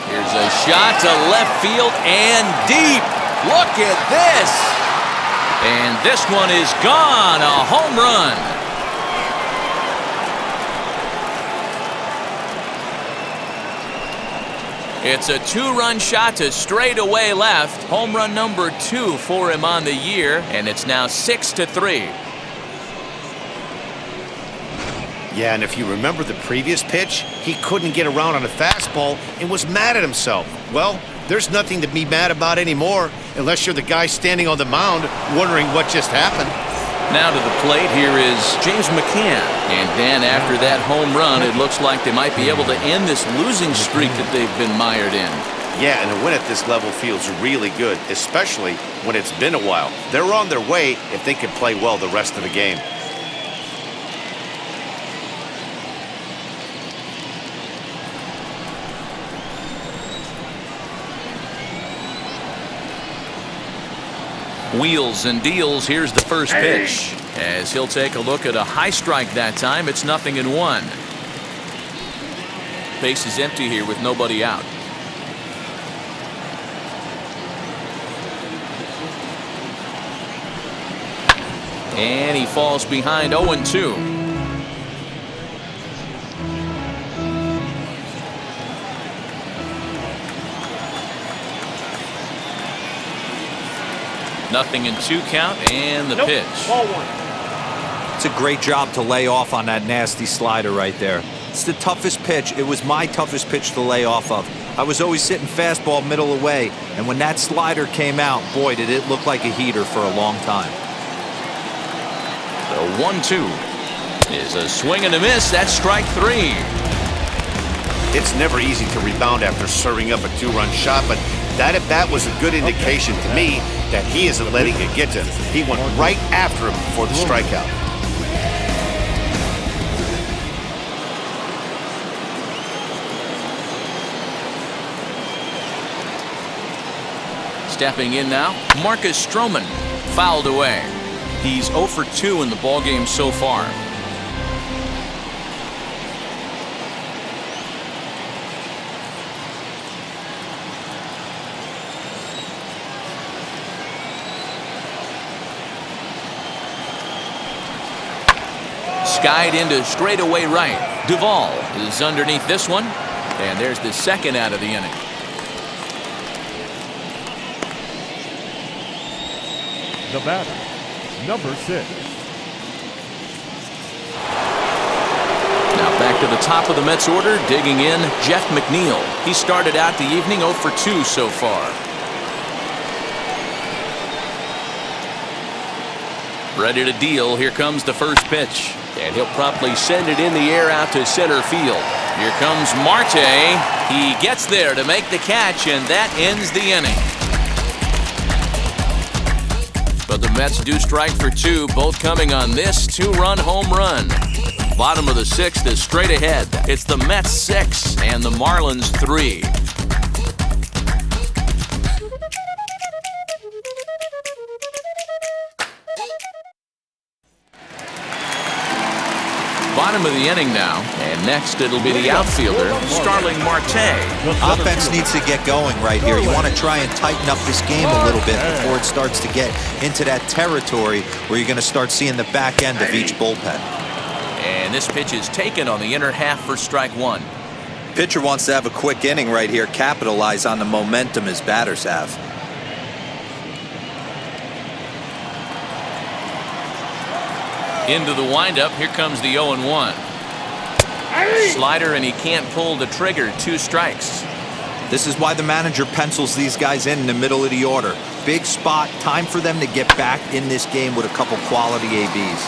Here's a shot to left field and deep. Look at this. And this one is gone. A home run. It's a 2-run shot to straightaway left. Home run number 2 for him on the year, and it's now 6-3. Yeah, and if you remember the previous pitch, he couldn't get around on a fastball and was mad at himself. Well, there's nothing to be mad about anymore, unless you're the guy standing on the mound wondering what just happened. Now to the plate, here is James Mccann. And then after that home run, it looks like they might be able to end this losing streak that they've been mired in. Yeah, and a win at this level feels really good, especially when it's been a while. They're on their way if they can play well the rest of the game. Wheels and deals. Here's the first pitch. As he'll take a look at a high strike that time. It's 0-1. Base is empty here with nobody out. And he falls behind 0-2. Nothing in 2 count, and the pitch. Ball 1. It's a great job to lay off on that nasty slider right there. It's the toughest pitch. It was my toughest pitch to lay off of. I was always sitting fastball middle away, and when that slider came out, boy, did it look like a heater for a long time. The 1-2 is a swing and a miss. That's strike 3. It's never easy to rebound after serving up a 2-run shot, but that at bat was a good indication to me that he isn't letting it get to him. He went right after him for the strikeout. Stepping in now, Marcus Strowman, fouled away. He's 0 for 2 in the ballgame so far. Skied into straightaway right. Duvall is underneath this one, and there's the second out of the inning. The batter, number 6. Now back to the top of the Mets order, digging in, Jeff McNeil. He started out the evening 0 for 2 so far. Ready to deal. Here comes the first pitch. And he'll promptly send it in the air out to center field. Here comes Marte. He gets there to make the catch, and that ends the inning. But the Mets do strike for 2, both coming on this 2-run home run. Bottom of the 6th is straight ahead. It's the Mets 6 and the Marlins 3. Bottom of the inning now, and next it'll be the outfielder, Starling Marte. Offense needs to get going right here. You want to try and tighten up this game a little bit before it starts to get into that territory where you're going to start seeing the back end of each bullpen. And this pitch is taken on the inner half for strike 1. Pitcher wants to have a quick inning right here, capitalize on the momentum his batters have. Into the windup, here comes the 0-1. Slider, and he can't pull the trigger. 2 strikes. This is why the manager pencils these guys in the middle of the order. Big spot, time for them to get back in this game with a couple quality ABs.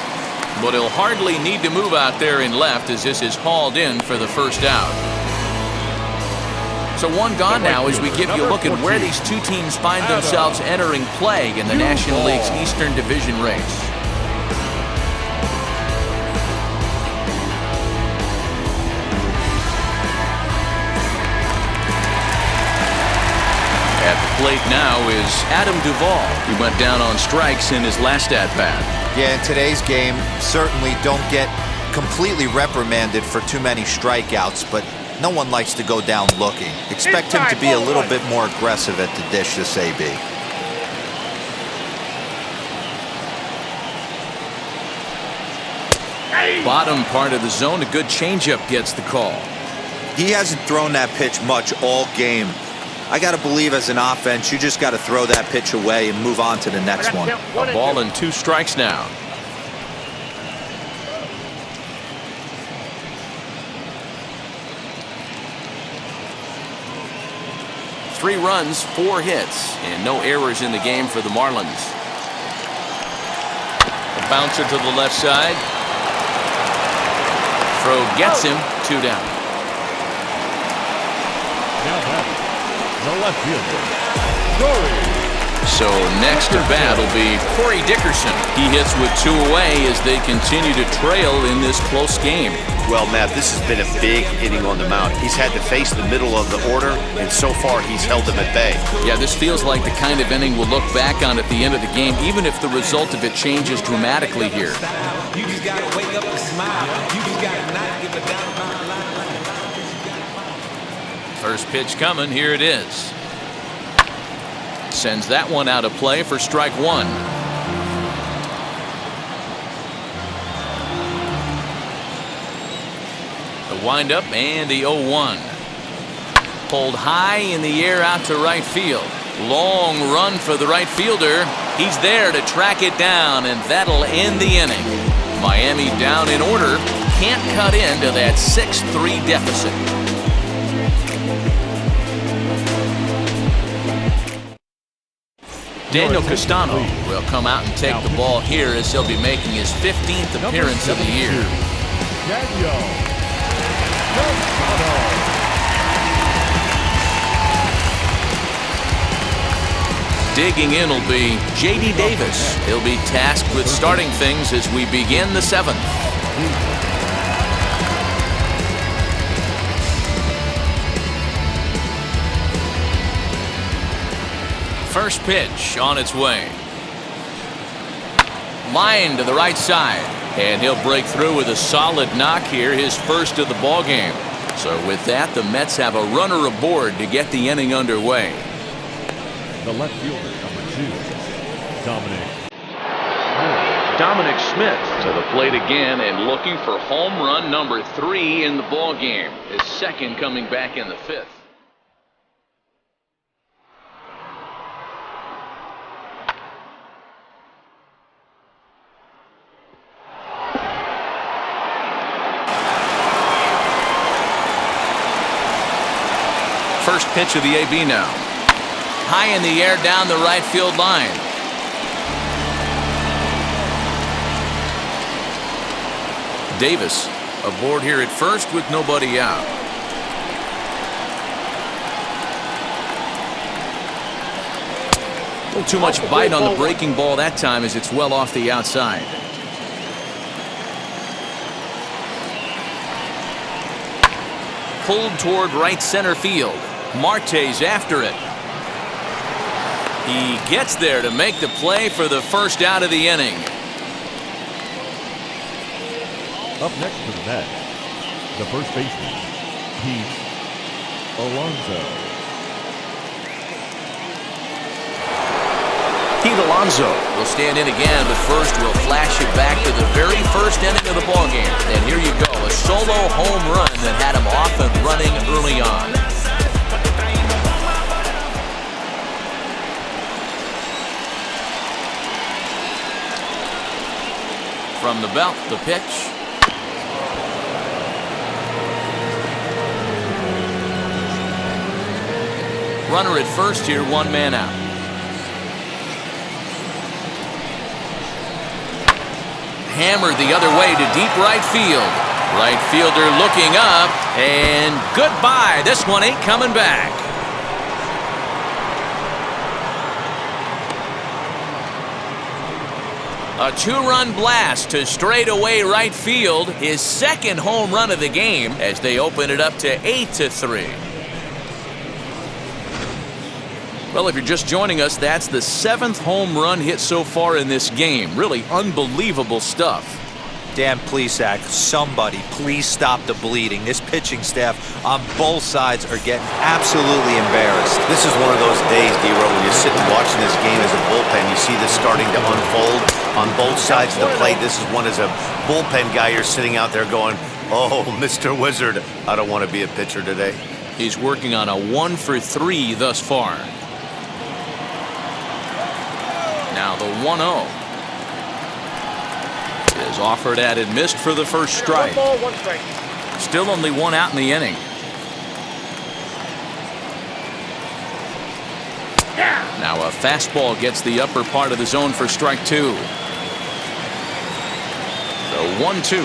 But he'll hardly need to move out there in left as this is hauled in for the first out. So 1 gone now as we give you a look at where these 2 teams find themselves entering play in the National League's Eastern Division race. At the plate now is Adam Duvall. He went down on strikes in his last at-bat. Yeah, in today's game, certainly don't get completely reprimanded for too many strikeouts, but no one likes to go down looking. Expect him to be a little bit more aggressive at the dish this AB. Bottom part of the zone, a good changeup gets the call. He hasn't thrown that pitch much all game. I got to believe as an offense, you just got to throw that pitch away and move on to the next one. A ball and 2 strikes now. Three runs, 4 hits, and no errors in the game for the Marlins. A bouncer to the left side. Throw gets him, 2 down. Now batting, the left fielder, Joey So next to bat will be Corey Dickerson. He hits with 2 away as they continue to trail in this close game. Well, Matt, this has been a big inning on the mound. He's had to face the middle of the order, and so far he's held them at bay. Yeah, this feels like the kind of inning we'll look back on at the end of the game, even if the result of it changes dramatically here. You just gotta wake up and smile. You just gotta not give a damn about life. First pitch coming, here it is. Sends that one out of play for strike 1. The windup and the 0-1. Pulled high in the air out to right field. Long run for the right fielder. He's there to track it down, and that'll end the inning. Miami down in order. Can't cut into that 6-3 deficit. Daniel Castano will come out and take the ball here as he'll be making his 15th appearance of the year. Daniel Castano. Digging in will be J.D. Davis. He'll be tasked with starting things as we begin the 7th. First pitch on its way. Line to the right side, and he'll break through with a solid knock here, his first of the ball game. So with that, the Mets have a runner aboard to get the inning underway. The left fielder, number 2, Dominic Smith to the plate again and looking for home run number 3 in the ball game. His second coming back in the 5th. First pitch of the AB now. High in the air down the right field line. Davis aboard here at first with nobody out. A little too much bite on the breaking ball that time as it's well off the outside. Pulled toward right center field. Marte's after it. He gets there to make the play for the first out of the inning. Up next to the bat, the first baseman, Pete Alonso. Pete Alonso will stand in again, but first we'll flash it back to the very first inning of the ballgame. And here you go, a solo home run that had him off and running early on. From the belt, the pitch. Runner at first here, 1 man out. Hammered the other way to deep right field. Right fielder looking up, and goodbye. This one ain't coming back. A 2-run blast to straightaway right field. His second home run of the game as they open it up to 8-3. Well, if you're just joining us, that's the 7th home run hit so far in this game. Really unbelievable stuff. Dan Plesac, somebody please stop the bleeding. This pitching staff on both sides are getting absolutely embarrassed. This is one of those days, D-Row, when you're sitting watching this game as a bullpen, you see this starting to unfold on both sides of the plate. This is one as a bullpen guy, you're sitting out there going, oh, Mr. Wizard, I don't want to be a pitcher today. He's working on a 1-for-3 thus far. Now the 1-0 is offered at and missed for the first strike. 1 ball, 1 strike. Still only 1 out in the inning. Now a fastball gets the upper part of the zone for strike 2. The 1-2.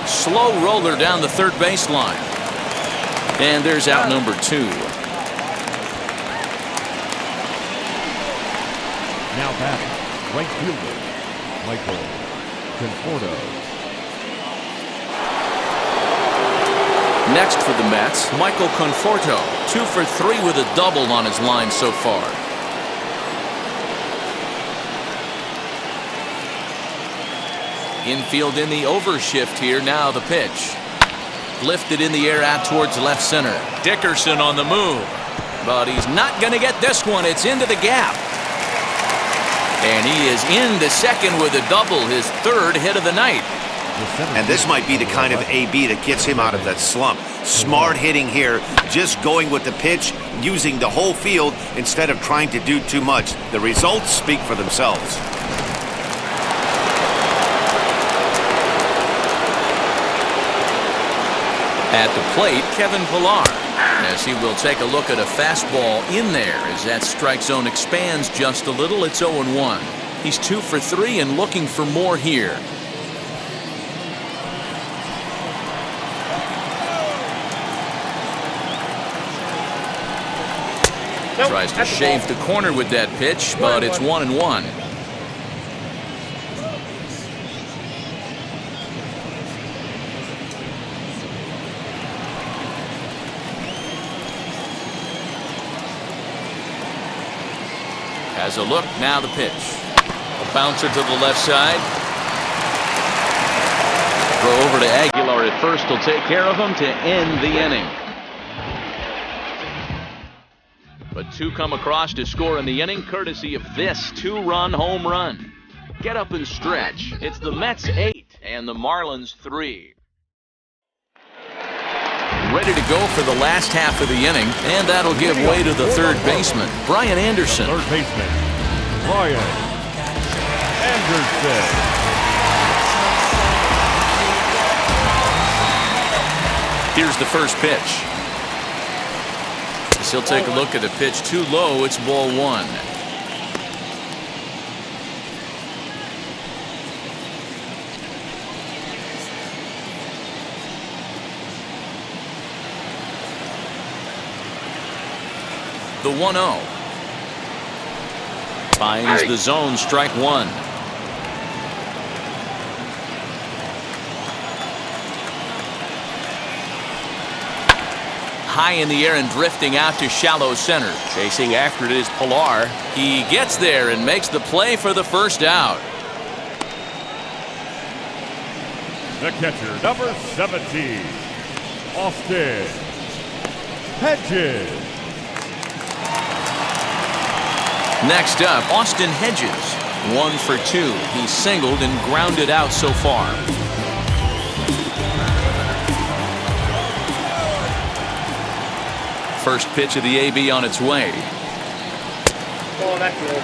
Slow roller down the third baseline. And there's out number 2. Now batting, right fielder, Michael Conforto. Next for the Mets, Michael Conforto, 2 for 3 with a double on his line so far. Infield in the overshift here. Now the pitch. Lifted in the air out towards left center. Dickerson on the move. But he's not going to get this one. It's into the gap. And he is into second with a double, his 3rd hit of the night. And this might be the kind of AB that gets him out of that slump. Smart hitting here, just going with the pitch, using the whole field instead of trying to do too much. The results speak for themselves. At the plate, Kevin Pillar, as he will take a look at a fastball in there as that strike zone expands just a little. It's 0-1. He's 2 for 3 and looking for more here. Tries to shave the corner with that pitch, but it's 1-1. Has a look, now the pitch. A bouncer to the left side. Throw over to Aguilar at first will take care of him to end the inning. But 2 come across to score in the inning, courtesy of this 2-run home run. Get up and stretch. It's the Mets 8 and the Marlins 3. Ready to go for the last half of the inning, and that'll give way to the third baseman, Brian Anderson. Third baseman, Brian Anderson. Here's the first pitch. As he'll take a look at the pitch too low, it's ball 1. The 1-0. Finds the zone, strike 1. High in the air and drifting out to shallow center. Chasing after it is Pillar. He gets there and makes the play for the first out. The catcher, number 17, Austin Hedges. Next up, Austin Hedges. 1 for 2. He's singled and grounded out so far. First pitch of the AB on its way. Oh, that's good.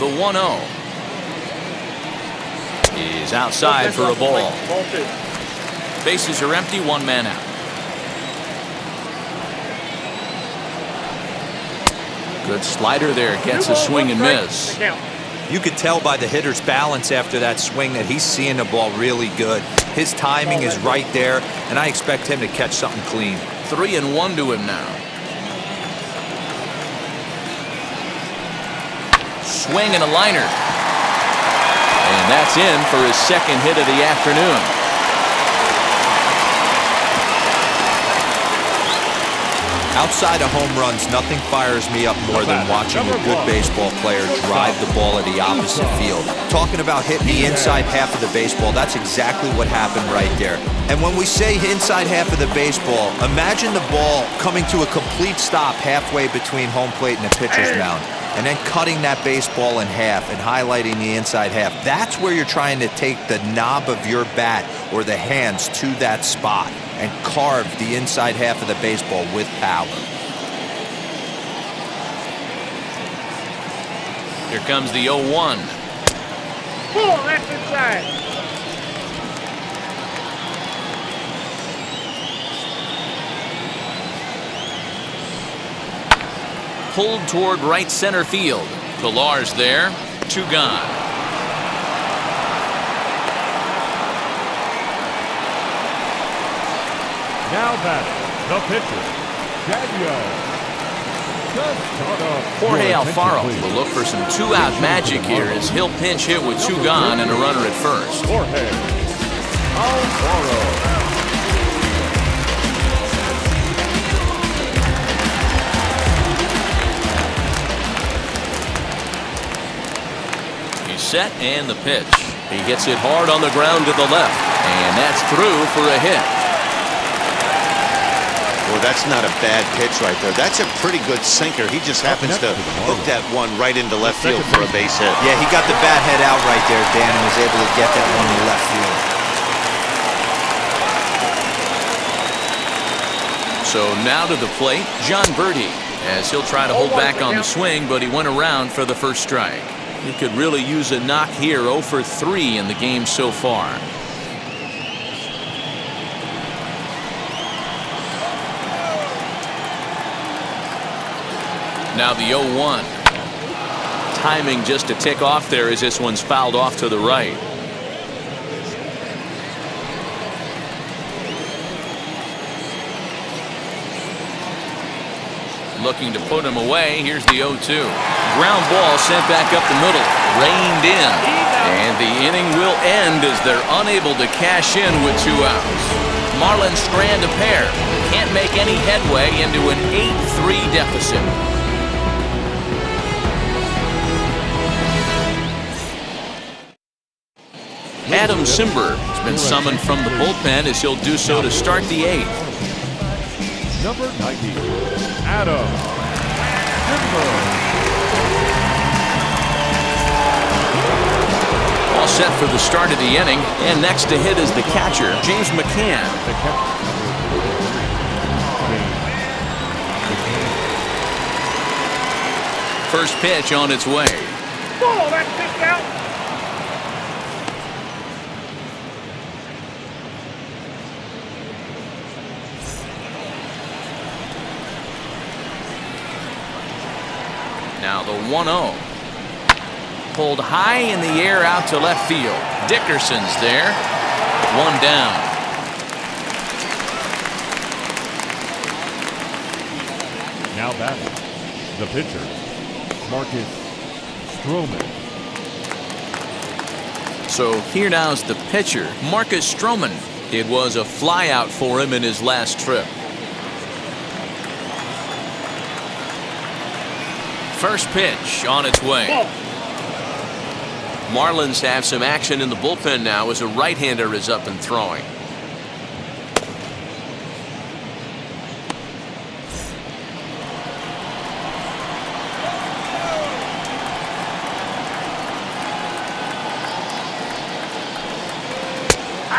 The 1-0 is outside for a ball. Ball 2. Bases are empty, 1 man out. Good slider there, gets a swing and miss. You could tell by the hitter's balance after that swing that he's seeing the ball really good. His timing is right there, and I expect him to catch something clean. 3-1 to him now. Swing and a liner. And that's in for his second hit of the afternoon. Outside of home runs, nothing fires me up more than watching a good baseball player drive the ball at the opposite field. Talking about hitting the inside half of the baseball, that's exactly what happened right there. And when we say inside half of the baseball, imagine the ball coming to a complete stop halfway between home plate and the pitcher's mound, and then cutting that baseball in half and highlighting the inside half. That's where you're trying to take the knob of your bat or the hands to that spot and carve the inside half of the baseball with power. Here comes the 0-1. Pull, that's inside. Pulled toward right center field. Pillar's there. 2 gone. Now batting, the pitcher, Daniel Jorge Alfaro will look for some two-out magic here as he'll pinch hit with two gone and a runner at first. Jorge Alfaro. Set and the pitch. He gets it hard on the ground to the left, and that's through for a hit. Well, that's not a bad pitch right there. That's a pretty good sinker. He just happens to hook that one right into left field for a base hit. Yeah, he got the bat head out right there, Dan, and was able to get that one to left field. So now to the plate, John Birdie, as he'll try to hold back on the swing, but he went around for the first strike. He could really use a knock here. 0 for 3 in the game so far. Now the 0-1. Timing just to tick off there as this one's fouled off to the right. Looking to put him away. Here's the 0-2. Ground ball sent back up the middle. Reined in. And the inning will end as they're unable to cash in with 2 outs. Marlins strand a pair. Can't make any headway into an 8-3 deficit. Adam Simber has been summoned from the bullpen as he'll do so to start the 8th. Number 90, Adam Simber. All set for the start of the inning, and next to hit is the catcher, James Mccann. First pitch on its way. Oh, that pitch out. Now the 1-0. Pulled high in the air out to left field. Dickerson's there. 1 down. Now batting, the pitcher, Marcus Strowman. So here now's the pitcher, Marcus Strowman. It was a flyout for him in his last trip. First pitch on its way. Marlins have some action in the bullpen now as a right-hander is up and throwing.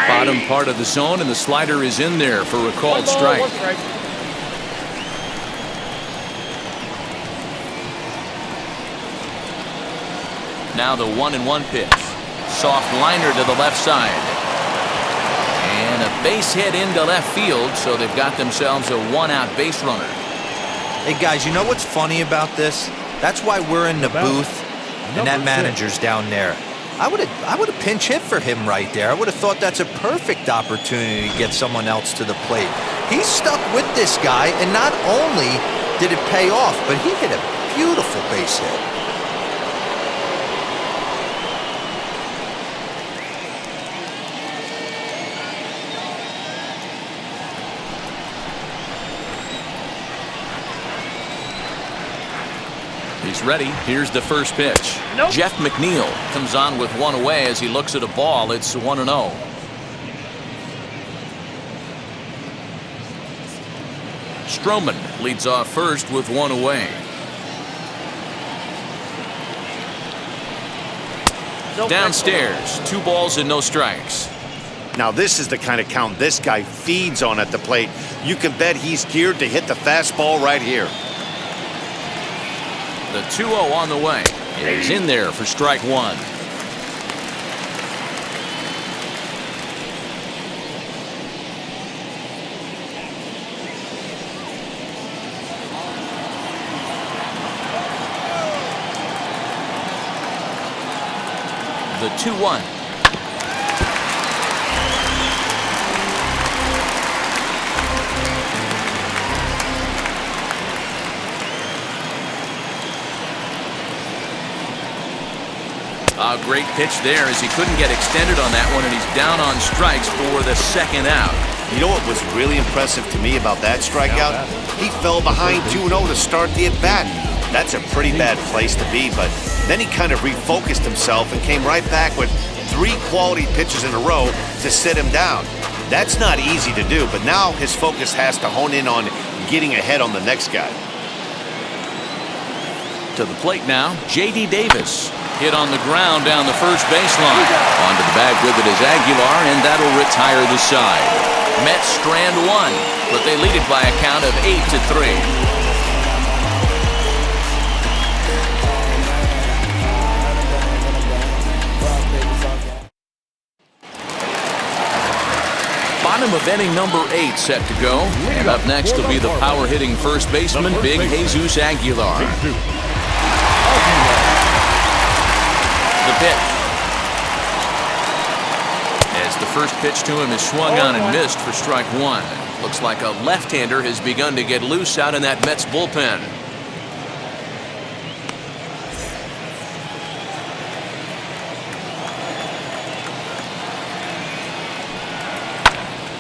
Bottom part of the zone, and the slider is in there for a called strike. Now the 1-1 pitch. Soft liner to the left side. And a base hit into left field, so they've got themselves a 1-out base runner. Hey guys, you know what's funny about this? That's why we're in the booth and that manager's down there. I would have pinch hit for him right there. I would have thought that's a perfect opportunity to get someone else to the plate. He's stuck with this guy, and not only did it pay off, but he hit a beautiful base hit. He's ready. Here's the first pitch. Nope. Jeff McNeil comes on with 1 away as he looks at a ball. It's 1-0. Strowman leads off first with 1 away. Downstairs, 2 balls and no strikes. Now this is the kind of count this guy feeds on at the plate. You can bet he's geared to hit the fastball right here. The 2-0 on the way. He's in there for strike 1. The 2-1. A great pitch there as he couldn't get extended on that one, and he's down on strikes for the second out. You know what was really impressive to me about that strikeout? He fell behind 2-0 to start the at-bat. That's a pretty bad place to be, but then he kind of refocused himself and came right back with 3 quality pitches in a row to sit him down. That's not easy to do, but now his focus has to hone in on getting ahead on the next guy. To the plate now, J.D. Davis. Hit on the ground down the first baseline. Onto the bag with it is Aguilar, and that'll retire the side. Mets strand 1, but they lead it by a count of 8-3. Bottom of inning number 8 set to go. And up next will be the power-hitting first baseman, Big Jesus Aguilar. The pitch. As the first pitch to him is swung on and missed for strike 1. Looks like a left-hander has begun to get loose out in that Mets bullpen.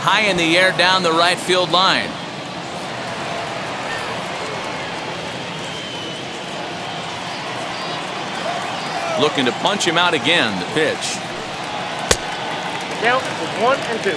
High in the air down the right field line. Looking to punch him out again. The pitch. Count is 1-2.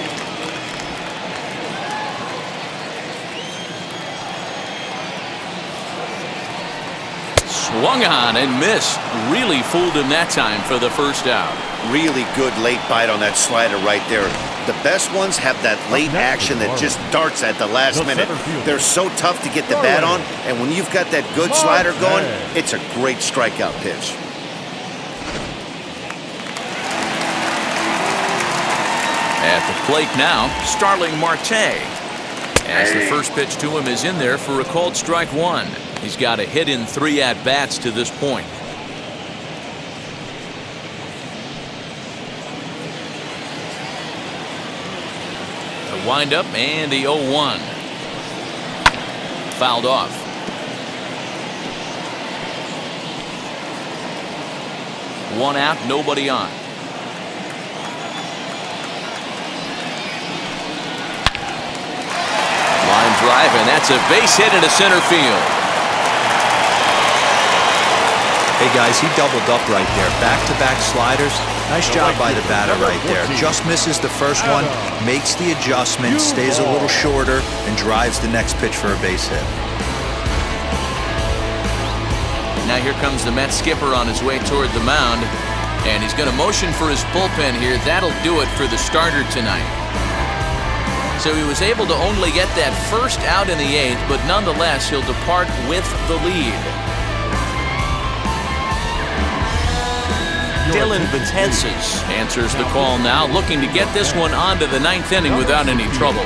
Swung on and missed. Really fooled him that time for the first out. Really good late bite on that slider right there. The best ones have that late action that just darts at the last minute. They're so tough to get the bat on, and when you've got that good slider going, it's a great strikeout pitch. At the plate now, Starling Marte. As the first pitch to him is in there for a called strike 1. He's got a hit in 3 at-bats to this point. The windup and the 0-1. Fouled off. One out, nobody on. Line drive, and that's a base hit into center field. Hey guys, he doubled up right there. Back-to-back sliders. Nice job by the batter right there. Just misses the first one, makes the adjustment, stays a little shorter, and drives the next pitch for a base hit. Now here comes the Mets skipper on his way toward the mound, and he's going to motion for his bullpen here. That'll do it for the starter tonight. So he was able to only get that first out in the 8th, but nonetheless, he'll depart with the lead. Dylan Betances answers the call now, looking to get this one onto the 9th inning without any trouble.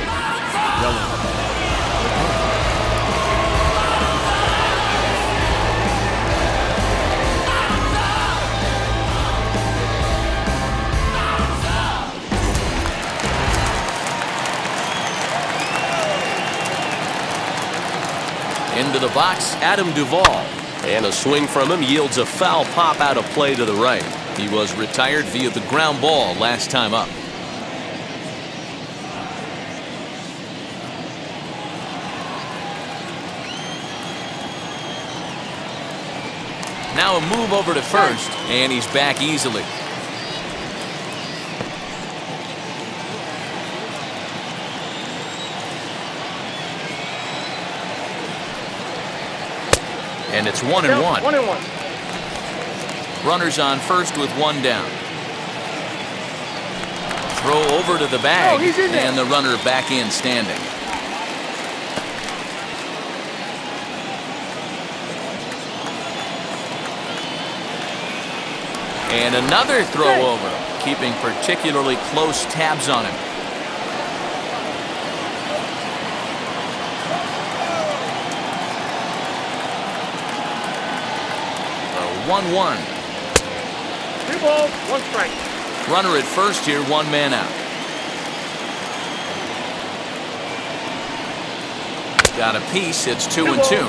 Into the box, Adam Duvall. And a swing from him yields a foul pop out of play to the right. He was retired via the ground ball last time up. Now a move over to first, and he's back easily. And it's 1-1. 1-1. Runners on first with 1 down. Throw over to the bag, and the runner back in standing. And another throw over, keeping particularly close tabs on him. A 1-1. 2 balls, 1 strike. Runner at first here, 1 man out. Got a piece, it's 2-2.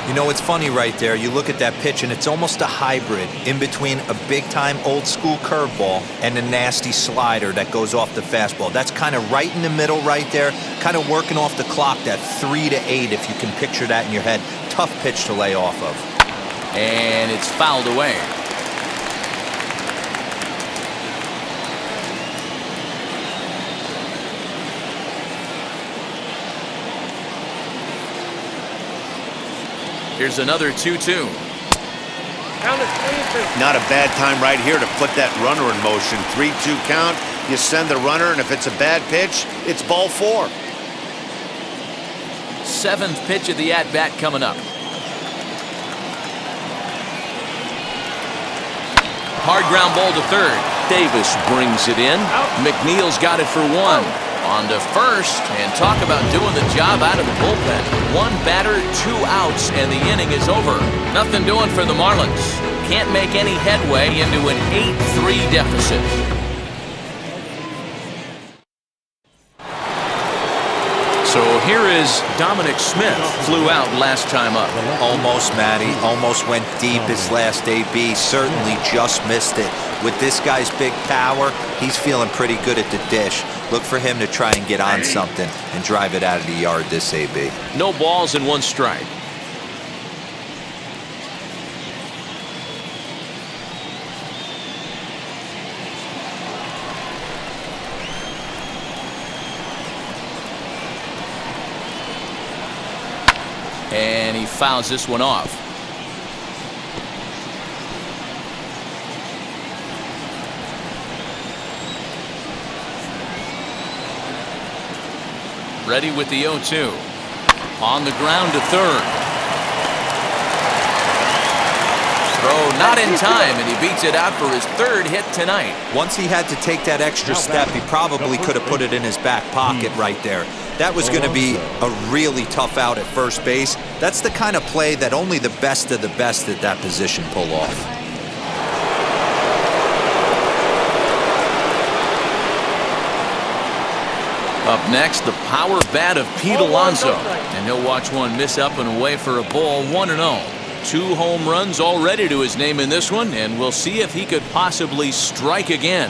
You know, it's funny right there. You look at that pitch, and it's almost a hybrid in between a big-time old-school curveball and a nasty slider that goes off the fastball. That's kind of right in the middle right there, kind of working off the clock, that 3 to 8, if you can picture that in your head. Tough pitch to lay off of. And it's fouled away. Here's another 2-2. Not a bad time right here to put that runner in motion. 3-2 count. You send the runner, and if it's a bad pitch, it's ball 4. 7th pitch of the at-bat coming up. Hard ground ball to third. Davis brings it in. McNeil's got it for 1. On to first, and talk about doing the job out of the bullpen. 1 batter, 2 outs, and the inning is over. Nothing doing for the Marlins. Can't make any headway into an 8-3 deficit. So here is Dominic Smith. Flew out last time up. Almost, Matty. Almost went deep his last AB. Certainly just missed it. With this guy's big power, he's feeling pretty good at the dish. Look for him to try and get on something and drive it out of the yard this AB. No balls and 1 strike. And he fouls this one off. Ready with the 0-2. On the ground to third. Throw not in time, and he beats it out for his 3rd hit tonight. Once he had to take that extra step, he probably could have put it in his back pocket right there. That was going to be a really tough out at first base. That's the kind of play that only the best of the best at that position pull off. Up next, the power bat of Pete Alonso. And he'll watch one miss up and away for a ball, 1-0. 2 home runs already to his name in this one, and we'll see if he could possibly strike again.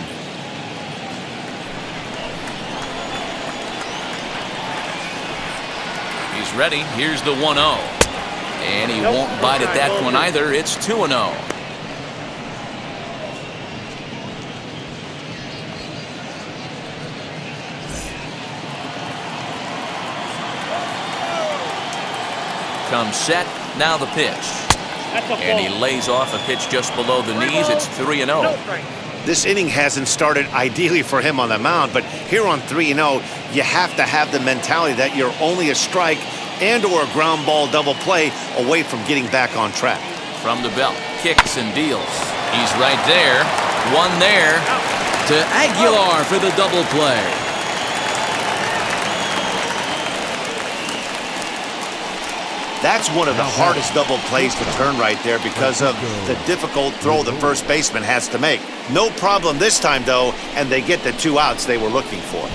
He's ready. Here's the 1-0. And he won't bite at that one either. It's 2-0. Comes set, now the pitch. And he lays off a pitch just below the knees. It's 3-0. This inning hasn't started ideally for him on the mound, but here on 3-0, you have to have the mentality that you're only a strike and or a ground ball double play away from getting back on track. From the belt, kicks and deals. He's right there. One there to Aguilar for the double play. That's one of the hardest double plays to turn right there because of the difficult throw the first baseman has to make. No problem this time, though, and they get the 2 outs they were looking for.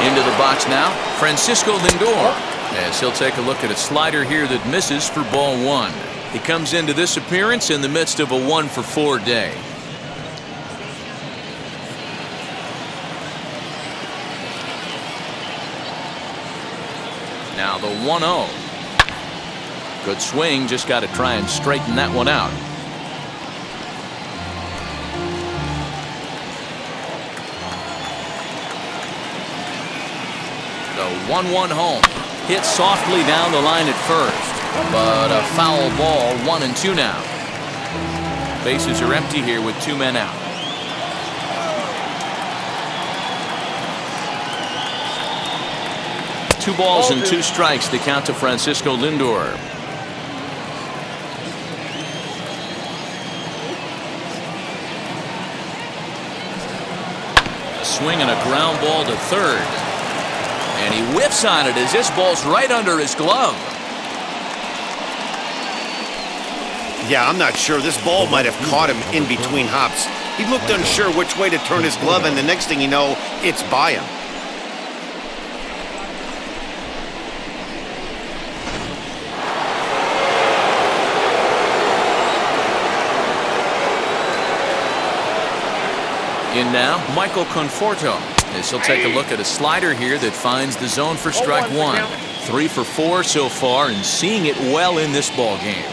Into the box now, Francisco Lindor. As he'll take a look at a slider here that misses for ball 1. He comes into this appearance in the midst of a 1-for-4 day. Now the 1-0. Good swing, just got to try and straighten that one out. The 1-1 home. Hit softly down the line at first, but a foul ball, 1-2 now. Bases are empty here with 2 men out. Two balls and 2 strikes to count to Francisco Lindor. A swing and a ground ball to third. And he whiffs on it as this ball's right under his glove. Yeah, I'm not sure. This ball might have caught him in between hops. He looked unsure which way to turn his glove, and the next thing you know, it's by him. In now, Michael Conforto, as he'll take a look at a slider here that finds the zone for strike one. 3 for 4 so far, and seeing it well in this ball game.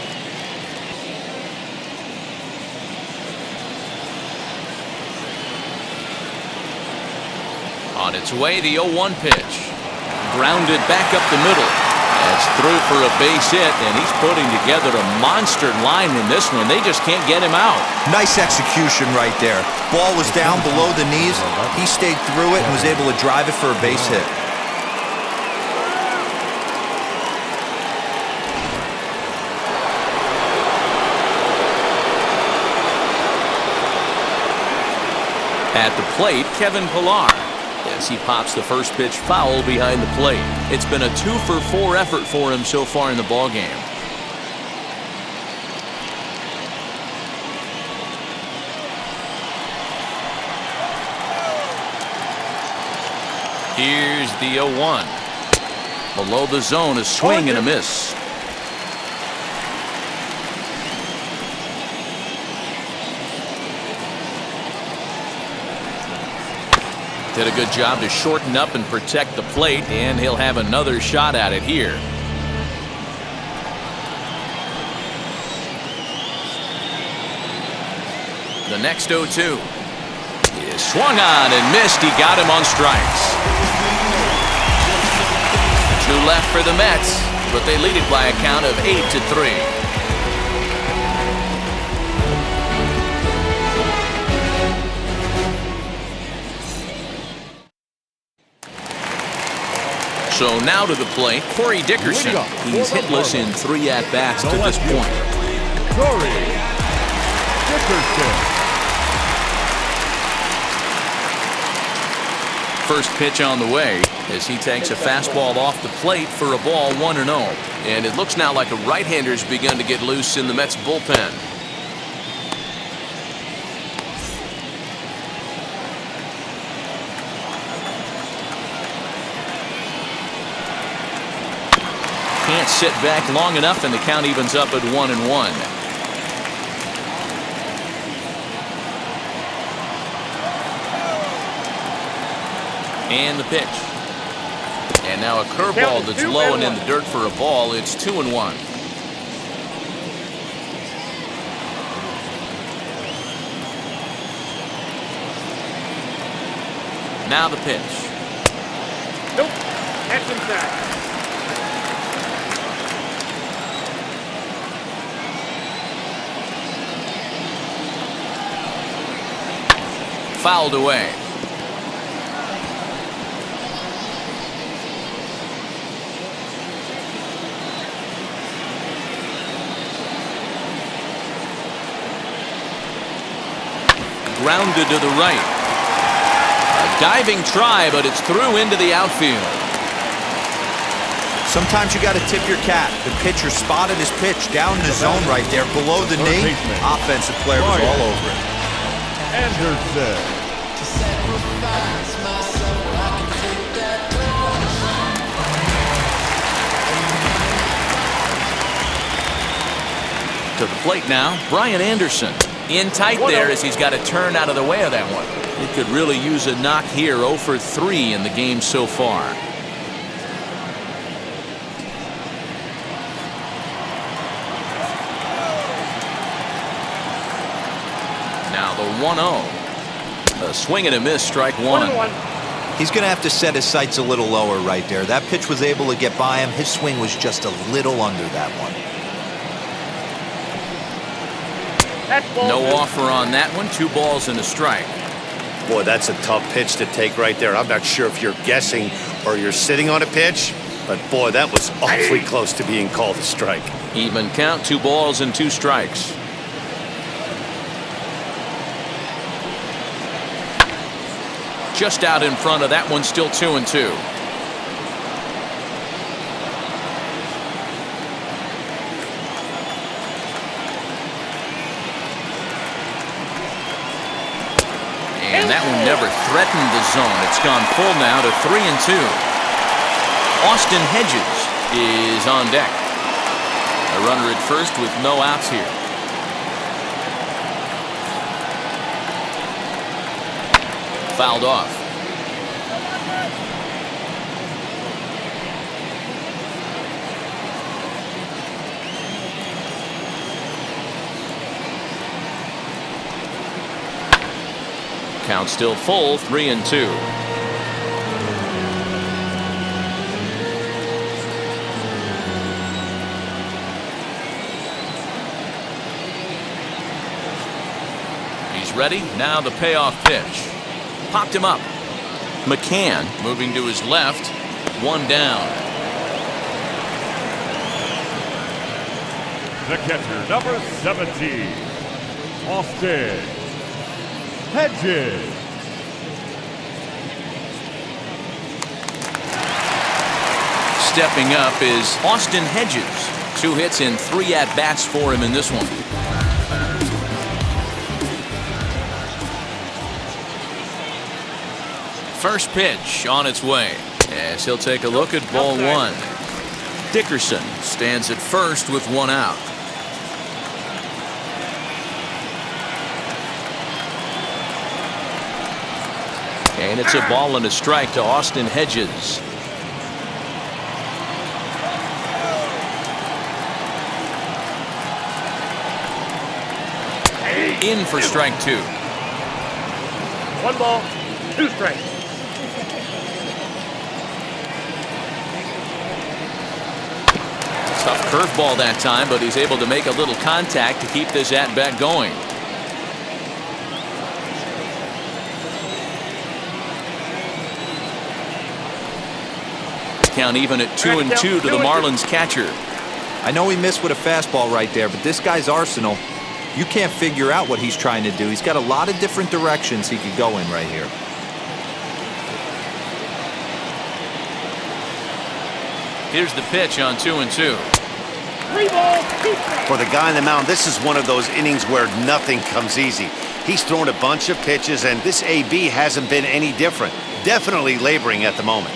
On its way, the 0-1 pitch. Grounded back up the middle. That's through for a base hit, and he's putting together a monster line in this one. They just can't get him out. Nice execution right there. Ball was down below the knees. He stayed through it and was able to drive it for a base hit. At the plate, Kevin Pillar, as he pops the first pitch foul behind the plate. It's been a 2 for 4 effort for him so far in the ballgame. Here's the 0-1. Below the zone, a swing and a miss. Did a good job to shorten up and protect the plate, and he'll have another shot at it here. The next 0-2 is swung on and missed. He got him on strikes. 2 left for the Mets, but they lead it by a count of 8-3. So now to the plate, Corey Dickerson. He's hitless in 3 at-bats to this point. Corey Dickerson. First pitch on the way as he takes a fastball off the plate for a ball 1-0. And it looks now like a right-hander's begun to get loose in the Mets bullpen. Can't sit back long enough, and the count evens up at 1-1. And the pitch. And now a curveball that's low and in the dirt for a ball. It's 2-1. Now the pitch. Nope. Catch inside. Fouled away. Grounded to the right. A diving try, but it's through into the outfield. Sometimes you got to tip your cap. The pitcher spotted his pitch down in the zone right there below the knee. Offensive player was all over it. Anderson. To the plate now, Brian Anderson. In tight there as he's got to turn out of the way of that one. He could really use a knock here. 0 for 3 in the game so far. Now the 1-0. A swing and a miss, strike one. He's going to have to set his sights a little lower right there. That pitch was able to get by him. His swing was just a little under that one. No offer on that one. 2 balls and a strike. Boy, that's a tough pitch to take right there. I'm not sure if you're guessing or you're sitting on a pitch, but boy, that was awfully close to being called a strike. Even count, 2 balls and 2 strikes. Just out in front of that one, still 2-2. that one never threatened the zone. It's gone full now to 3-2. Austin Hedges is on deck. A runner at first with no outs here. Fouled off. Count still full, 3-2. He's ready. Now the payoff pitch. Popped him up. Mccann moving to his left. One down. The catcher, number 17, Austin Hedges. Stepping up is Austin Hedges. 2 hits and 3 at-bats for him in this one. First pitch on its way as he'll take a look at ball 1. Dickerson stands at first with 1 out. And it's a ball and a strike to Austin Hedges. In for strike 2. 1 ball, 2 strikes. Tough curveball that time, but he's able to make a little contact to keep this at-bat going. Count even at 2-2 to the Marlins catcher. I know he missed with a fastball right there, but this guy's arsenal, you can't figure out what he's trying to do. He's got a lot of different directions he could go in right here. Here's the pitch on 2-2. 3 balls, 2 strikes. For the guy on the mound, this is one of those innings where nothing comes easy. He's thrown a bunch of pitches, and this AB hasn't been any different. Definitely laboring at the moment.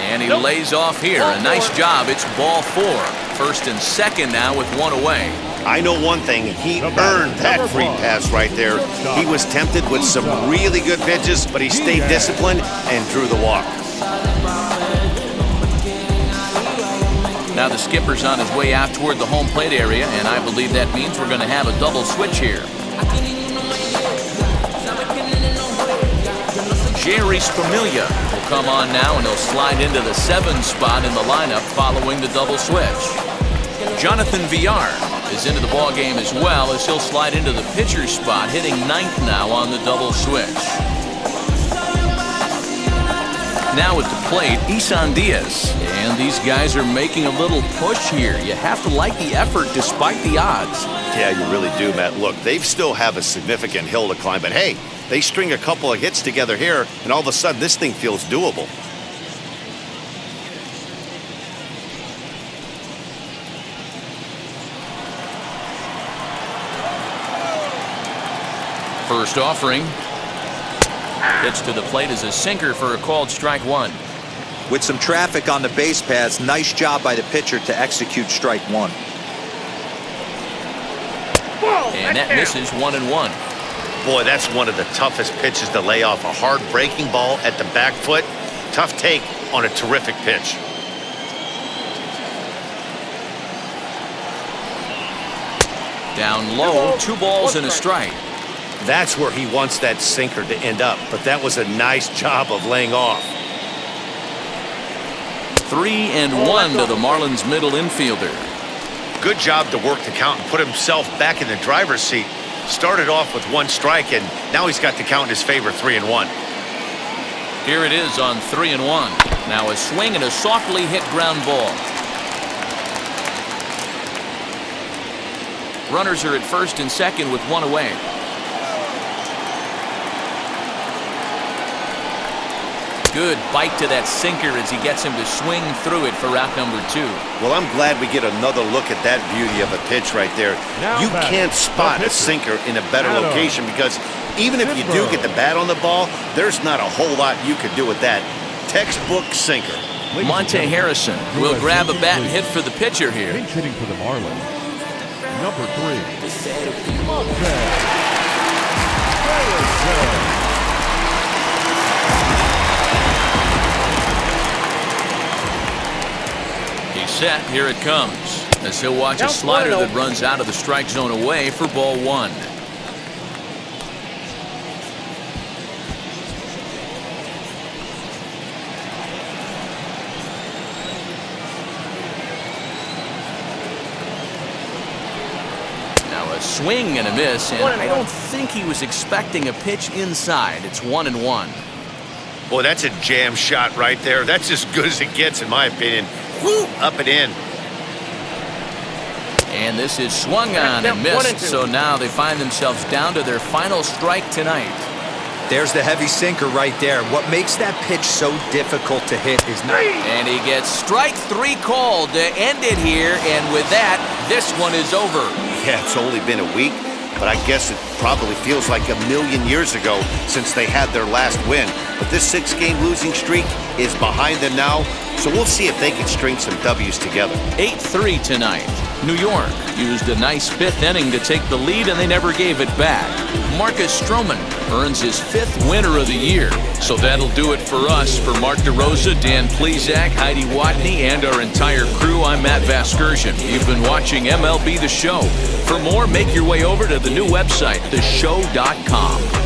And he lays off here. A nice job. It's ball 4. First and second now with 1 away. I know one thing. He earned that free pass right there. He was tempted with some really good pitches, but he stayed disciplined and drew the walk. Now the skipper's on his way out toward the home plate area, and I believe that means we're going to have a double switch here. Jerry Spamilia will come on now, and he'll slide into the 7 spot in the lineup following the double switch. Jonathan Villar is into the ballgame as well, as he'll slide into the pitcher spot, hitting 9th now on the double switch. Now at the plate, Isan Diaz. And these guys are making a little push here. You have to like the effort despite the odds. Yeah, you really do, Matt. Look, they still have a significant hill to climb, but hey, they string a couple of hits together here, and all of a sudden this thing feels doable. First offering. Pitch to the plate is a sinker for a called strike 1. With some traffic on the base paths, nice job by the pitcher to execute strike 1. And that misses 1-1. Boy, that's one of the toughest pitches to lay off. A hard breaking ball at the back foot. Tough take on a terrific pitch. Down low, 2 balls and a strike. That's where he wants that sinker to end up, but that was a nice job of laying off. 3-1 to the Marlins middle infielder. Good job to work the count and put himself back in the driver's seat. Started off with 1 strike, and now he's got the count in his favor, 3-1. Here it is on 3-1. Now a swing and a softly hit ground ball. Runners are at first and second with 1 away. Good bite to that sinker as he gets him to swing through it for out number 2. Well, I'm glad we get another look at that beauty of a pitch right there. You can't spot a sinker in a better location because even if you do get the bat on the ball, there's not a whole lot you could do with that. Textbook sinker. Monte Harrison will grab a bat and hit for the pitcher here. Pinch hitting for the Marlins. Number 3. Monte Harrison. He's set. Here it comes. As he'll watch a slider that runs out of the strike zone away for ball 1. Swing and a miss, and I don't think he was expecting a pitch inside. It's 1-1. Boy, that's a jam shot right there. That's as good as it gets, in my opinion. Woo! Up and in. And this is swung on and missed, so now they find themselves down to their final strike tonight. There's the heavy sinker right there. What makes that pitch so difficult to hit is not... And he gets strike 3 called to end it here, and with that, this one is over. Yeah, it's only been a week, but I guess it probably feels like a million years ago since they had their last win. But this 6-game losing streak is behind them now, so we'll see if they can string some W's together. 8-3 tonight. New York used a nice 5th inning to take the lead, and they never gave it back. Marcus Strowman earns his 5th winner of the year. So that'll do it for us. For Mark DeRosa, Dan Plesac, Heidi Watney, and our entire crew, I'm Matt Vasgersian. You've been watching MLB The Show. For more, make your way over to the new website, theshow.com.